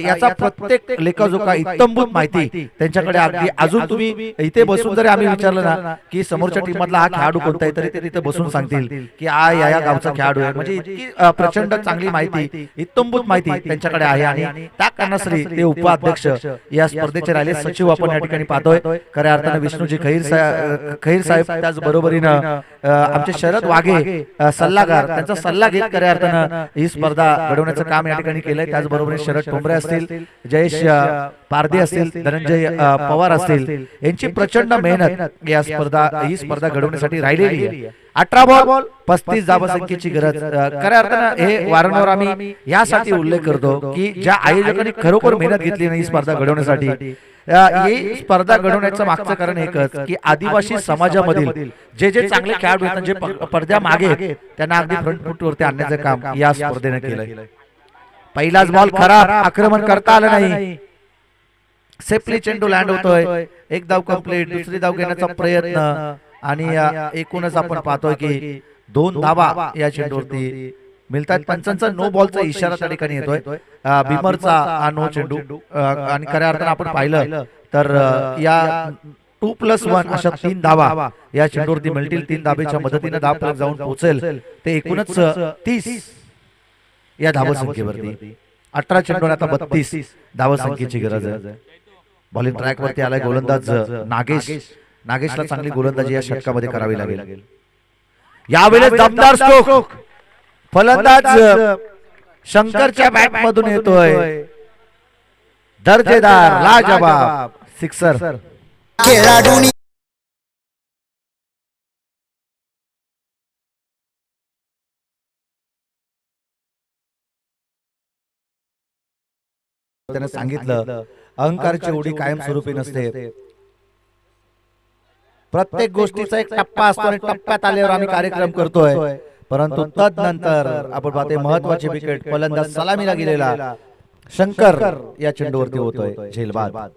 S2: याचा प्रत्येक लेखाजोखा इत्तंभूत माहिती त्यांच्याकडे. अगदी अजून तुम्ही इथे बसून जरी आम्ही विचारलं ना की समोरच्या टीम मधला हा खेळाडू कोणता आहे, तरी ते तिथे बसून सांगतील की या गावचा खेळाडू आहे. म्हणजे इतकी प्रचंड चांगली माहिती, इत्तंभूत माहिती त्यांच्याकडे आहे. आणि त्या कारणासाठी ते उपाध्यक्ष या स्पर्धेचे राहिले. सचिव आपण या ठिकाणी पाहतोय खऱ्या अर्थानं विष्णूजी खैर साहेब, त्याच बरोबरीनं आमचे शरद वाघे सल्लागार, त्यांचा सल्ला घेत खऱ्या अर्थानं ही स्पर्धा घडवण्याचं काम या ठिकाणी केलंय. त्याचबरोबर शरद ठोंबरे असतील, जयेश पारधी असतील, धनंजय पवार असतील, यांची प्रचंड मेहनत ही स्पर्धा घडवण्यासाठी राहिलेली आहे. 18 बॉल 35 धावसंख्येची गरज. खऱ्या अर्थानं हे वारंवार आम्ही यासाठी उल्लेख करतो की ज्या आयोजकांनी खरोखर मेहनत घेतली नाही ही स्पर्धा घडवण्यासाठी, ही स्पर्धा घडवण्याचं मागचं कारण एकच की आदिवासी समाजामधील जे चांगले खेळाडू आहेत, जे पडद्या मागे आहेत, त्यांना अगदी फ्रंट फूटवरती आणण्याचं काम या स्पर्धेने केलंय. पहिलाच बॉल खराब, आक्रमण करता आलं नाही. सेफली चेंडू लँड होतोय. एक धाव कंप्लीट, दुसरी धाव घेण्याचा प्रयत्न आणि एकूणच आपण पाहतोय की 2 धावा या चेंडूवरती मिळतात. पंचांचा नो बॉलचा इशारा त्या ठिकाणी येतोय. भीमरचा हा नो चेंडू. आणि खऱ्या अर्थानं आपण पाहिलं तर या 2+1 अशा 3 धावा या चेंडूवरती मिळतील. 3 धावेच्या मदतीने धाव जाऊन पोहोचेल ते एकूणच 30 या धावसंख्येवरती. 18 चेंडूवर आता 32 धावसंख्येची गरज आहे. बॉलिंग ट्रॅक वरती आलाय गोलंदाज नागेशला चांगली गोलंदाजी या षटकामध्ये करावी लागेल. यावेळेस दमदार स्ट्रोक फलंदाज शंकरच्या बॅट मधून येतोय. दर्जेदार लाजवाब सिक्सर.
S4: खेळाडूंनी
S2: त्याने सांगितलं अहंकारची उडी कायमस्वरूपी नसते. प्रत्येक गोष्टीचा एक टप्पा असतो आणि टप्प्यात आल्यावर आम्ही कार्यक्रम करतोय. परंतु तदनंतर आपण पाहतोय महत्वाची विकेट फलंदाज सलामीला गेलेला शंकर या चेंडूवरती होतोय झेलबाद.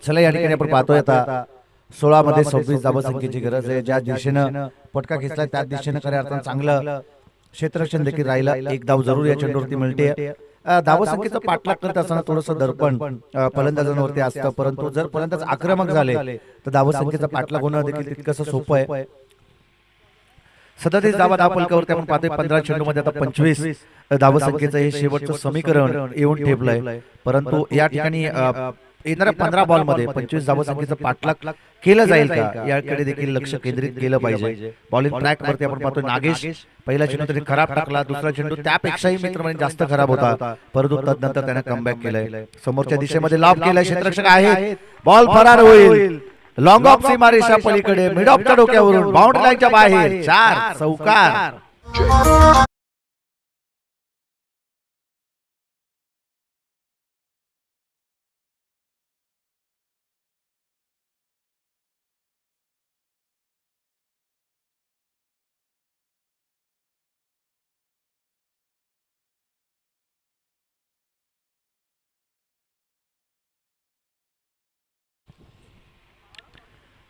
S2: चला या ठिकाणी आपण पाहतोय आता 16 मध्ये 26 धावसंख्येची गरज आहे. ज्या दिशेनं पटका खेचलाय त्या दिशेनं खऱ्या अर्थानं चांगलं क्षेत्ररक्षण देखील राहिलं. एक धाव जरूर या चेंडूवरती मिळते. धावसंख्येचं पाठलाग करत असताना थोडंसं दडपण फलंदाजांवरती असतं. परंतु जर फलंदाज आक्रमक झाले तर धावसंख्येचा पाठलाग होणं देखील तितकंसं सोपं आहे. 37 धावा धावफलकावरती आपण पाहतोय. 15 चेंडूमध्ये आता 25 धावसंख्येचं हे शेवटचं समीकरण येऊन ठेपलंय. परंतु या ठिकाणी येणाऱ्या 15 बॉल मध्ये 25 धावसंख्येचं पाठलाग केलं जाईल का याकडे देखील लक्ष केंद्रित केलं पाहिजे. बॉलिंग ट्रॅक वरती आपण पाहतोय नागेश पहिला चेंडू तरी खराब टाकला, दुसरा चेंडू त्यापेक्षाही मित्रमंडळी जास्त खराब होता. परंतु तदनंतर त्याने कमबॅक केलंय. समोरच्या दिशेमध्ये लॉब केलाय, क्षेत्ररक्षक आहे, बॉल फरार होईल. लॉंग ऑफ सीमारेषा पलीकडे मिड ऑफच्या डोक्यावरून बाउंड्री लाईनच्या बाहेर 4 चौकार.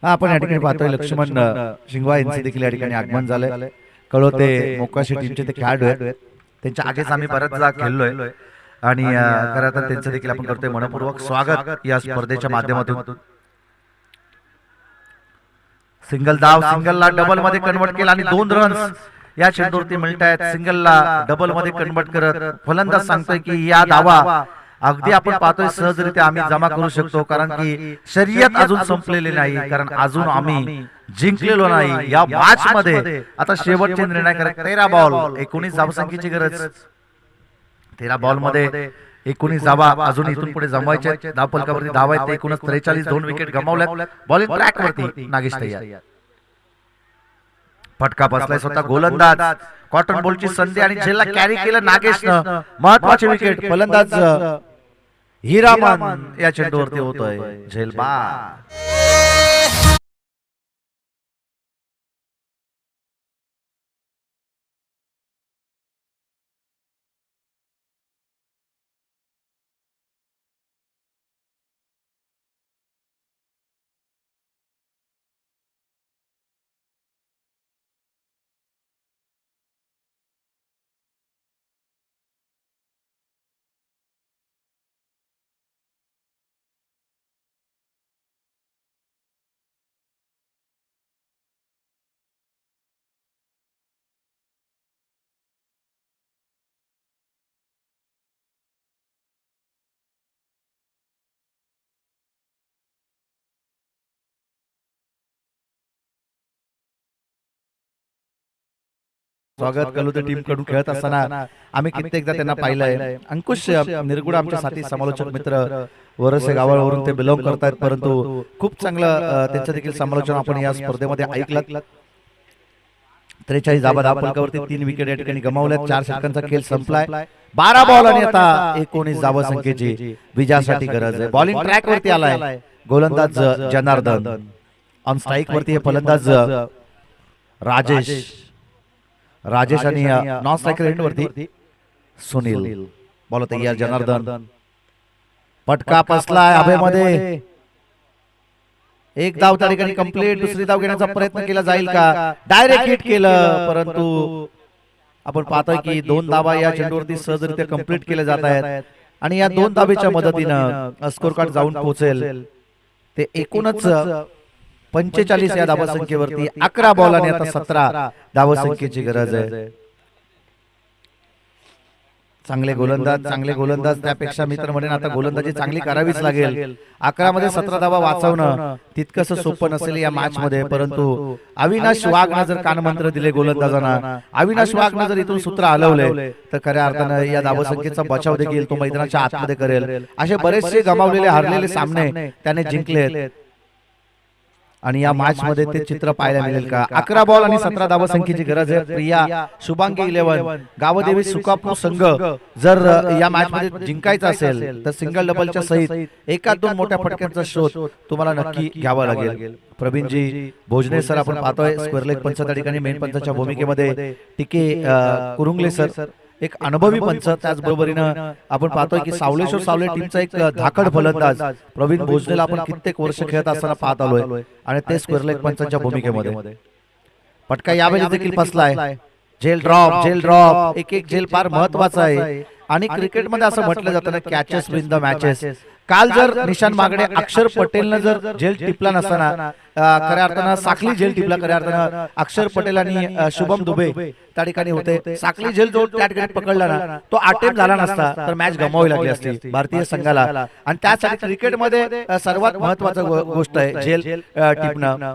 S2: आपण या ठिकाणी पाहतोय लक्ष्मण शिंगवा यांचे देखील या ठिकाणी आगमन झालंय. कळवते मोकाशी टीमचे ते खेळाडू आहेत. त्यांच्या आगेच आम्ही बऱ्याचदा खेळलोय आणि खरं तर त्यांचं देखील आपण करतोय मनपूर्वक स्वागत या स्पर्धेच्या माध्यमातून. सिंगल धाव, सिंगलला डबल मध्ये कन्वर्ट केला आणि 2 रन्स या चेंडूवरती मिळत आहेत. सिंगलला डबल मध्ये कन्वर्ट करत फलंदाज सांगतोय की या धावा अगदी आपण पाहतोय सहजरित्या आम्ही जमा करू शकतो, कारण की शर्यत अजून संपलेली नाही, कारण अजून आम्ही जिंकलेलो नाही या मॅच मध्ये. आता शेवटचे निर्णय करत 13 बॉल 19 धावसंख्येची गरज. 13 बॉल मध्ये 19 धावा अजून इथून पुढे जमवायचे. धावफलकावरती धावा आहेत एकूणच 43, 2 विकेट गमावल्यात. बॉलिंग ट्रॅक वरती नागेश तयार. फटका बसलाय स्वतः गोलंदाज. कॉटन बॉलची संधी आणि झेलला कॅरी केलं नागेशनं. महत्वाची विकेट. फलंदाज हिरामन या चेंडूवरती होतोय झेल बाद. स्वागत कलुते टीम कडून खेळत असताना आम्ही कित्येकदा त्यांना पाहिलंय. अंकुश निरगुड आमच्या साथी समालोचक मित्र वरसे गावावरून ते बिलॉंग करतात, परंतु खूप चांगलं त्यांचं देखील समालोचन आपण या स्पर्धेमध्ये ऐकलं. 43 धावा धावफलकावरती 3 विकेट या ठिकाणी गमावल्यात. 4 षटकांचा खेळ संपलाय. 12 बॉल आणि आता 19 धावसंख्येची विजयासाठी गरज आहे. बॉलिंग ट्रॅक वरती आलाय गोलंदाज जनार्दन. ऑन स्ट्राईक वरती फलंदाज राजेश आणि नॉन स्ट्रायकर एंड वरती सुनील. बॉल तयार जनार्दन. पटका पसलाय हवेमध्ये. एक धाव त्या ठिकाणी कंप्लीट. दुसरी धाव घेण्याचा प्रयत्न केला जाईल का? डायरेक्ट हिट केलं, परंतु आपण पाहतोय की 2 धावा या चेंडूवरती सहजरित्या कंप्लीट केल्या जात आहेत आणि या 2 धावेच्या मदतीनं स्कोर कार्ड जाऊन पोहोचेल ते एकूणच 45 या धावसंख्येवरती. 11 बॉल आणि आता 17 धावसंख्येची गरज आहे. चांगले गोलंदाज त्यापेक्षा मित्र म्हणेन आता गोलंदाजी चांगली करावीच लागेल. 11 मध्ये 17 धावा वाचवणं तितकंसं सोपं नसेल या मॅच मध्ये, परंतु अविनाश वाघनं जर कानमंत्र दिले गोलंदाजांना, अविनाश वाघनं जर इथून सूत्र हलवले तर खऱ्या अर्थानं या धावसंख्येचा बचाव देखील तो मैदानाच्या आतमध्ये करेल. असे बरेचसे गमावलेले हारलेले सामने त्याने जिंकले आणि या मॅच मध्ये ते चित्र पाहायला मिळेल का? 11 बॉल आणि 17 धावसंख्येची गरज आहे. प्रिया शुभांगी 11 गावदेवी सुकापूर संघ जर या मॅच मध्ये जिंकायचा असेल तर सिंगल डबलच्या सहित एकाच 2 मोठ्या फटक्यांचा शोध तुम्हाला नक्की घ्यावा लागेल. प्रवीणजी भोजने सर आपण पाहतोय स्क्वेअर लेग पंच त्या ठिकाणी मेन पंचाच्या भूमिकेमध्ये. टिके कुरुंगले सर एक अनुभवी पंच. त्याचबरोबरीनं आपण पाहतोय की सावले टीमचा एक धाकड फलंदाज प्रवीण भोजनेला आपण कित्येक वर्ष खेळत असताना पाहत आलोय आणि ते स्क्वेअर लेग पंचांच्या भूमिकेमध्ये. पटका यावेळी देखील फसलाय. झेल ड्रॉप एक झेल फार महत्वाचा आहे आणि क्रिकेटमध्ये असं म्हटलं जातं ना, कॅचेस विन द मॅचेस. काल जर निशान मागडे अक्षर पटेलनं जर झेल टिपला नसताना, खऱ्या अर्थानं साखली झेल टिपला, खऱ्या अर्थानं अक्षर पटेल आणि शुभम दुबे त्या ठिकाणी होते. साखली झेल जो त्या ठिकाणी पकडला ना, तो अटेम्प्ट झाला नसता तर मॅच गमावावी लागली असती भारतीय संघाला. आणि त्यासाठी क्रिकेटमध्ये सर्वात महत्वाचं गोष्ट आहे झेल टिपणं.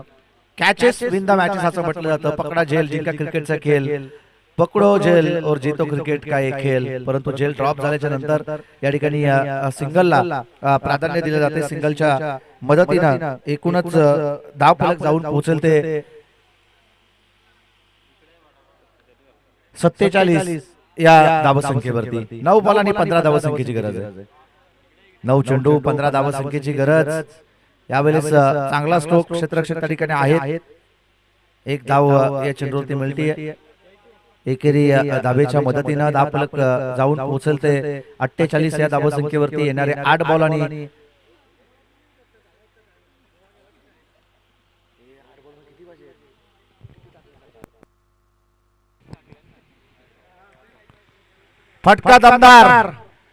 S2: कॅचेस विन द मॅचेस असं म्हटलं जातं. पकडा झेल जिंका क्रिकेटचा खेळ, पकडो झेल और जीतो क्रिकेट का एक खेळ. परंतु झेल ड्रॉप झाल्याच्या नंतर या ठिकाणी सिंगलला प्राधान्य दिले जाते. सिंगलच्या मदतीनं एकूणच धाव फलक जाऊन पोहोचेल ते 47 या धावसंख्येवरती. 9 बॉल आणि 15 धावसंख्येची गरज आहे. 9 चेंडू 15 धावसंख्येची गरज. यावेळेस चांगला स्ट्रोक क्षेत्ररक्षक त्या ठिकाणी आहेत. एक धाव या चेंडूवरती मिळते. एकेरी धावेच्या मदतीनं धाव फलक जाऊन पोहोचेल ते 48 या धावसंख्येवरती. येणारे 8 बॉल आणि फटका दमदार,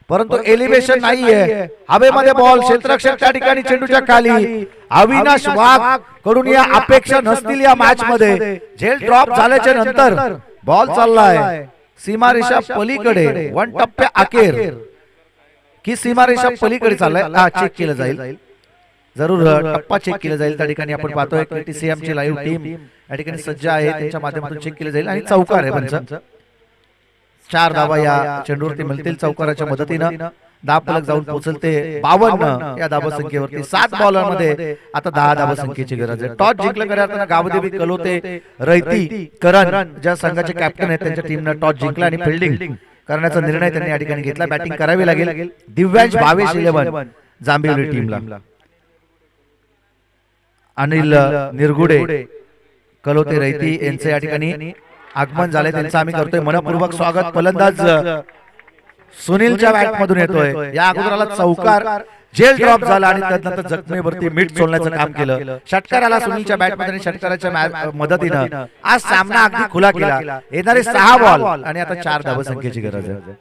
S2: परंतु एलिव्हेशन नाहीये. हवेमध्ये बॉल, क्षेत्ररक्षक त्या ठिकाणी चेंडूच्या खाली. अविनाश वाघ कडून या अपेक्षा नसतील या मॅच मध्ये. झेल ड्रॉप झाल्याच्या नंतर बॉल चाललाय सीमारेषा पलीकडे. 1 टप्प्या अखेर की सीमारेषा पलीकडे चाललाय. चेक केलं जाईल, जरूर टप्पा चेक केला जाईल. त्या ठिकाणी आपण पाहतोय KTCM ची लाईव्ह टीम या ठिकाणी सज्ज आहे, त्यांच्या माध्यमातून चेक केलं जाईल. आणि चौकार आहे पंच. 4 धावा या चेंडूवरती मिळतील चौकाराच्या मदतीनं. धाव फलक जाऊन पोहोचलते 52 या धावा संख्येवरती. 7 बॉलरमध्ये आता 10 धावा संख्येची गरज आहे. टॉस जिंकलं करताना गावदेवी कलोते रैती करण ज्या संघाचे कॅप्टन आहेत त्यांच्या टीमनं टॉस जिंकला आणि फिल्डिंग करण्याचा निर्णय त्यांनी या ठिकाणी घेतला. बॅटिंग करावी लागेल दिव्यांश भावेश 11 जांभिवली टीमला. अनिल निरगुडे कलोते रैती यांचे या ठिकाणी आगमन झाले, त्यांचं आम्ही करतोय मनपूर्वक स्वागत. फलंदाज सुनीलच्या बॅट मधून येतोय. या अगोदराला चौकार, जेल ड्रॉप झाला आणि त्यानंतर जखमेवरती मीठ सोडण्याचं काम केलं. षटकाराला सुनीलच्या बॅट मध्ये षटकाराच्या मदतीनं आज सामना अगदी खुला केला. येणारे 6 बॉल आणि आता 4 धावा संख्येची गरज आहे.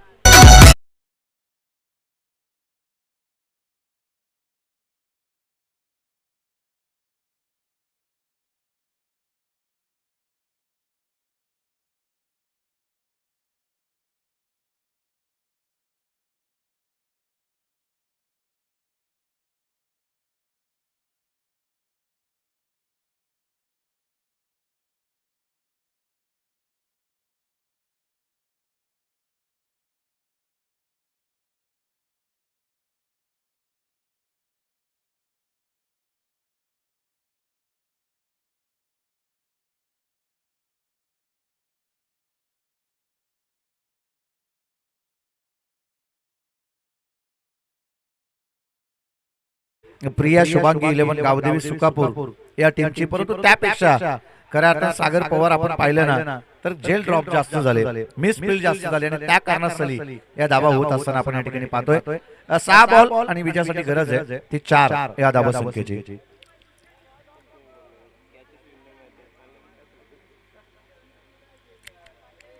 S2: प्रिया शुभांगी 11 गावदेवी सुकापूर या टीमची. परंतु त्यापेक्षा खऱ्या अर्थात सागर पवार आपण पाहिलं ना तर जेल ड्रॉप जास्त झाले, मिस फील्ड जास्त झाले आणि त्या कारणास्तव या धावा होत असताना आपण या ठिकाणी पाहतोय. 6 बॉल आणि विजयासाठी गरज आहे ती 4 या धावा संख्येची.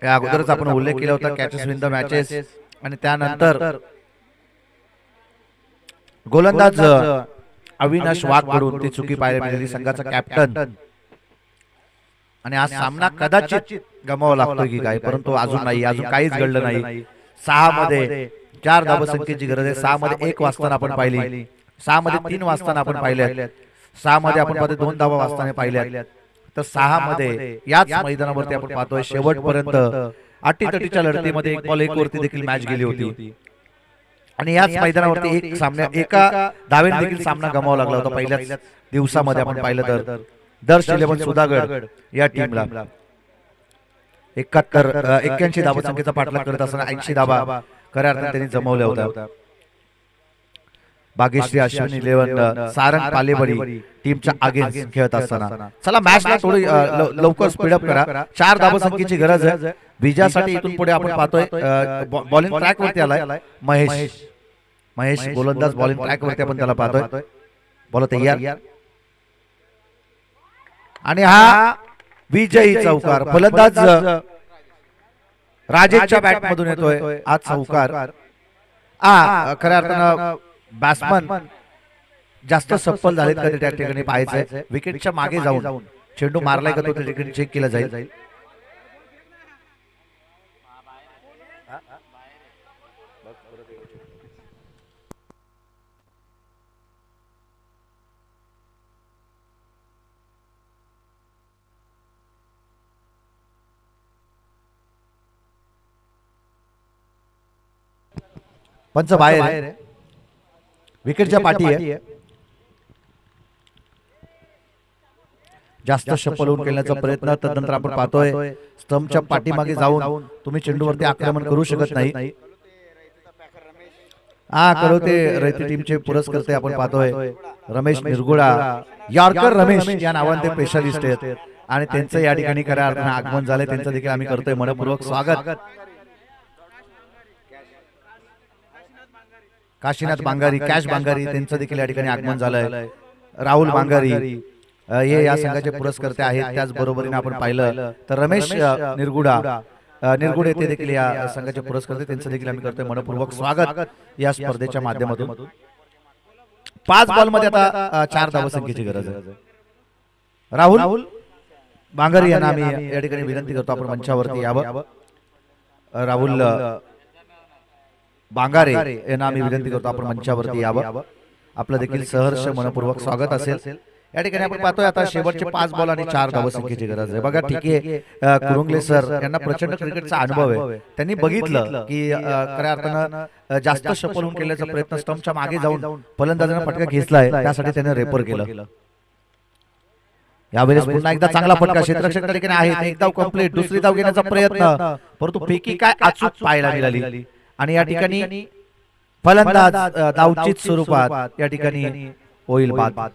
S2: या अगोदरच आपण उल्लेख केला होता कॅचेस विन द मॅचेस आणि त्यानंतर गोलंदाज अविनाश वाघ कडून ती चुकी पाहायला मिळाली, संघाचा कॅप्टन. आणि आज सामना कदाचित गमावा लागतोय की काय, परंतु अजून नाही, अजून काहीच घडलं नाही. 6 मध्ये 4 धावा संख्येची गरज आहे. 6 मध्ये 1 वाजताना आपण पाहिली, 6 मध्ये 3 वाजताना आपण पाहिले, 6 मध्ये आपण पाहतो 2 धावा वाजताना पाहिल्या. तर 6 मध्ये याच मैदानावरती आपण पाहतोय शेवटपर्यंत अटीतटीच्या लढतीमध्ये 1 बॉल 1 वरती देखील मॅच गेली होती. आणि याच मैदानावरती एका धावेने देखील सामना गमावा लागला होता पहिल्याच दिवसामध्ये आपण पाहिलं तर. दर्श 11 सुधागड या टीमला 81 धावा संख्येचा पाठलाग करत असताना 80 धावा खऱ्या अर्थाने त्यांनी जमवल्या होत्या. भाग्यश्री अश्विनी 11 सारंग पालेवडी टीमच्या अगेन्स्ट खेळत असताना. चला मॅचला थोडी लवकर स्पीडअप करा. 4 धावा संख्येची गरज आहे विजयासाठी. इथून पुढे आपण पाहतोय बॉलिंग ट्रॅक वरती आलाय महेश गोलंदाज. बॉलिंग ट्रॅक वरती आपण त्याला पाहतोय. बॉल तयार आणि हा विजयी चौकार. फलंदाज राजेशच्या बॅट मधून येतोय आज चौकार. खऱ्या अर्थानं बॅट्समन जास्त सफल झालेत का ते त्या ठिकाणी पाहायचंय. विकेटच्या मागे जाऊन चेंडू मारलाय का तो त्या ठिकाणी चेक केला जाईल. पंच बाहेर आहे, विकेटच्या पाठी आहे. जास्त शपलवून खेळण्याचा प्रयत्न. तदनंतर आपण पाहतोय स्तंभच्या पाठीमागे जाऊन तुम्ही चेंडूवरती आक्रमण करू शकत नाही. करोते रैती टीमचे पुरस्कर्ते आपण पाहतोय रमेश निरगुडा, यॉर्कर रमेश या नावाने ते स्पेशलिस्ट आहेत आणि त्यांचं या ठिकाणी खऱ्या अर्थाने आगमन झालंय. त्यांचं देखील आम्ही करतोय मनपूर्वक स्वागत. काशीनाथ बांगारी, कॅश बांगारी त्यांचं देखील या ठिकाणी आगमन झालंय. राहुल बांगारी हे या संघाचे पुरस्कर्ते आहेत. त्याच बरोबरीने आपण पाहिलं तर रमेश निरगुडा निरगुड येथे देखील या संघाचे पुरस्कार त्यांचं देखील आम्ही करतोय मनपूर्वक स्वागत या स्पर्धेच्या माध्यमातून. 5 बॉल मध्ये आता 4 धावसंख्येची गरज आहे. राहुल बांगरी यांना आम्ही या ठिकाणी विनंती करतो आपण मंचावरती यावं. राहुल बांगारे यांना आम्ही विनंती करतो आपण मंचावरती यावं. आपलं देखील सहर्ष मनपूर्वक स्वागत असेल. या ठिकाणी आपण पाहतोय आता शेवटचे 5 बॉल आणि 4 धावसंख्येची गरज आहे. बघा ठीक आहे, कुरुंगले सर यांना प्रचंड क्रिकेटचा अनुभव आहे. त्यांनी बघितलं की खऱ्या अर्थानं जास्त सफल होऊन केल्याचा प्रयत्न स्टंपच्या मागे जाऊन फलंदाजांना फटका घेतलाय, त्यासाठी त्याने रेपर केलं. यावेळेस पुन्हा एकदा चांगला फटका क्षेत्ररक्षक त्या ठिकाणी आहे. एक धाव कंप्लीट, दुसरी धाव घेण्याचा प्रयत्न, परंतु फेकी काय अचूक पाहायला मिळाली आणि या ठिकाणी फलंदाज धावचीत स्वरूपात या ठिकाणी होईल बाद.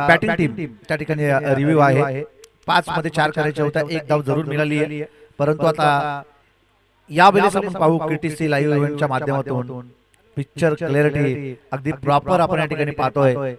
S2: बॅटिंग टीम त्या ठिकाणी रिव्ह्यू आहे. 5 मध्ये 4 करायचे होत्या, 1 धाव जरूर मिळाली आहे. परंतु आता यावेळेस आपण पाहू KTC लाईव्ह इव्हेंटच्या माध्यमातून पिक्चर क्लॅरिटी अगदी प्रॉपर आपण या ठिकाणी पाहतोय.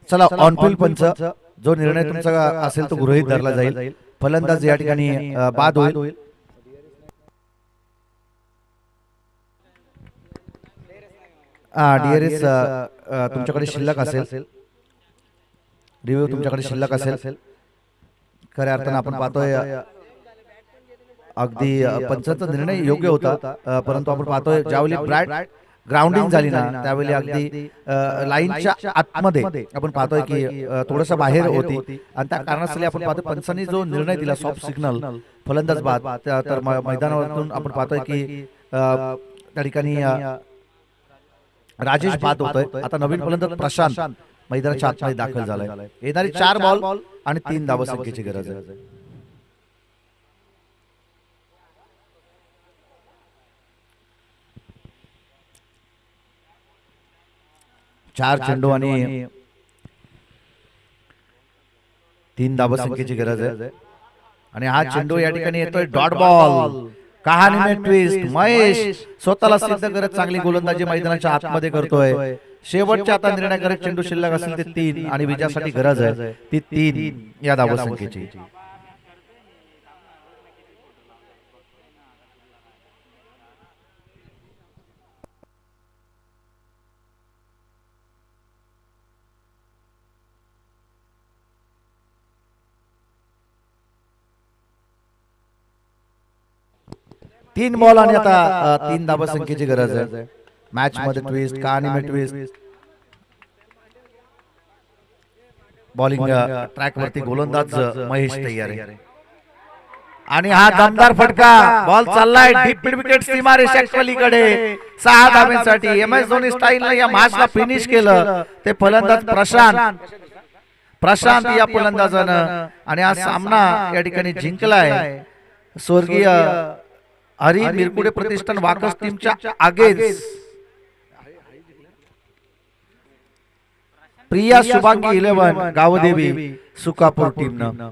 S2: चला ऑनफिल्ड पंच जो निर्णय तुमचा असेल तो गृहीत धरला जाईल. फलंदाज या ठिकाणी बाद होईल. DRS तुमच्याकडे शिल्लक असेल, रिव्ह्यू तुमच्याकडे शिल्लक असेल. खऱ्या अर्थानं आपण पाहतोय अगदी पंचांचा निर्णय योग्य होता, परंतु आपण पाहतोय ज्यावेळी ब्रॅड ग्राउंडिंग झाली ना त्यावेळी अगदी लाईनच्या आतमध्ये आपण पाहतोय की थोडंसं बाहेर होती आणि त्या कारणास्तव आपण पाहतोय पंचांनी जो निर्णय दिला सॉफ्ट सिग्नल फलंदाज बाद, तर मैदानावरून आपण पाहतोय की त्या ठिकाणी राजेश बाद होतोय. आता नवीन फलंदाज प्रशांत मैदानाच्या आतमध्ये दाखल झालाय. येणारी 4 बॉल आणि 3 धावसंख्येची गरज आहे. 4 चेंडू आणि 3 धावसंख्येची गरज आहे. आणि हा चेंडू या ठिकाणी येतोय डॉट बॉल. कहाणी में ट्विस्ट. महेश स्वतःला सिद्ध करत चांगली गोलंदाजी मैदानाच्या आतमध्ये करतोय. शेवटच्या आता निर्णयकारक चेंडू शिल्लक असेल ते 3 आणि विजयासाठी गरज आहे ती 3 या धावसंख्येची. तीन बॉल आणि आता 3 धावसंख्येची गरज आहे. मॅच मध्ये ट्विस्ट, कहाणी में ट्विस्ट. बॉलिंग ट्रॅक वरती गोलंदाज महेश तयार आहे आणि हा दमदार फटका. बॉल चाललाय डीप मिड विकेट सीमारेषा पलीकडे 6 धावांसाठी. MS धोनी स्टाईलने या मॅचला फिनिश केलं ते फलंदाज प्रशांत या फलंदाजानं. आणि हा सामना या ठिकाणी जिंकलाय स्वर्गीय हरी मिरकुडे प्रतिष्ठान वाकस टीमच्या अगेन्स्ट प्रिया शुभांगी 11 गावदेवी सुकापूर टीमनं.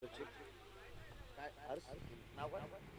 S2: काय नाव काय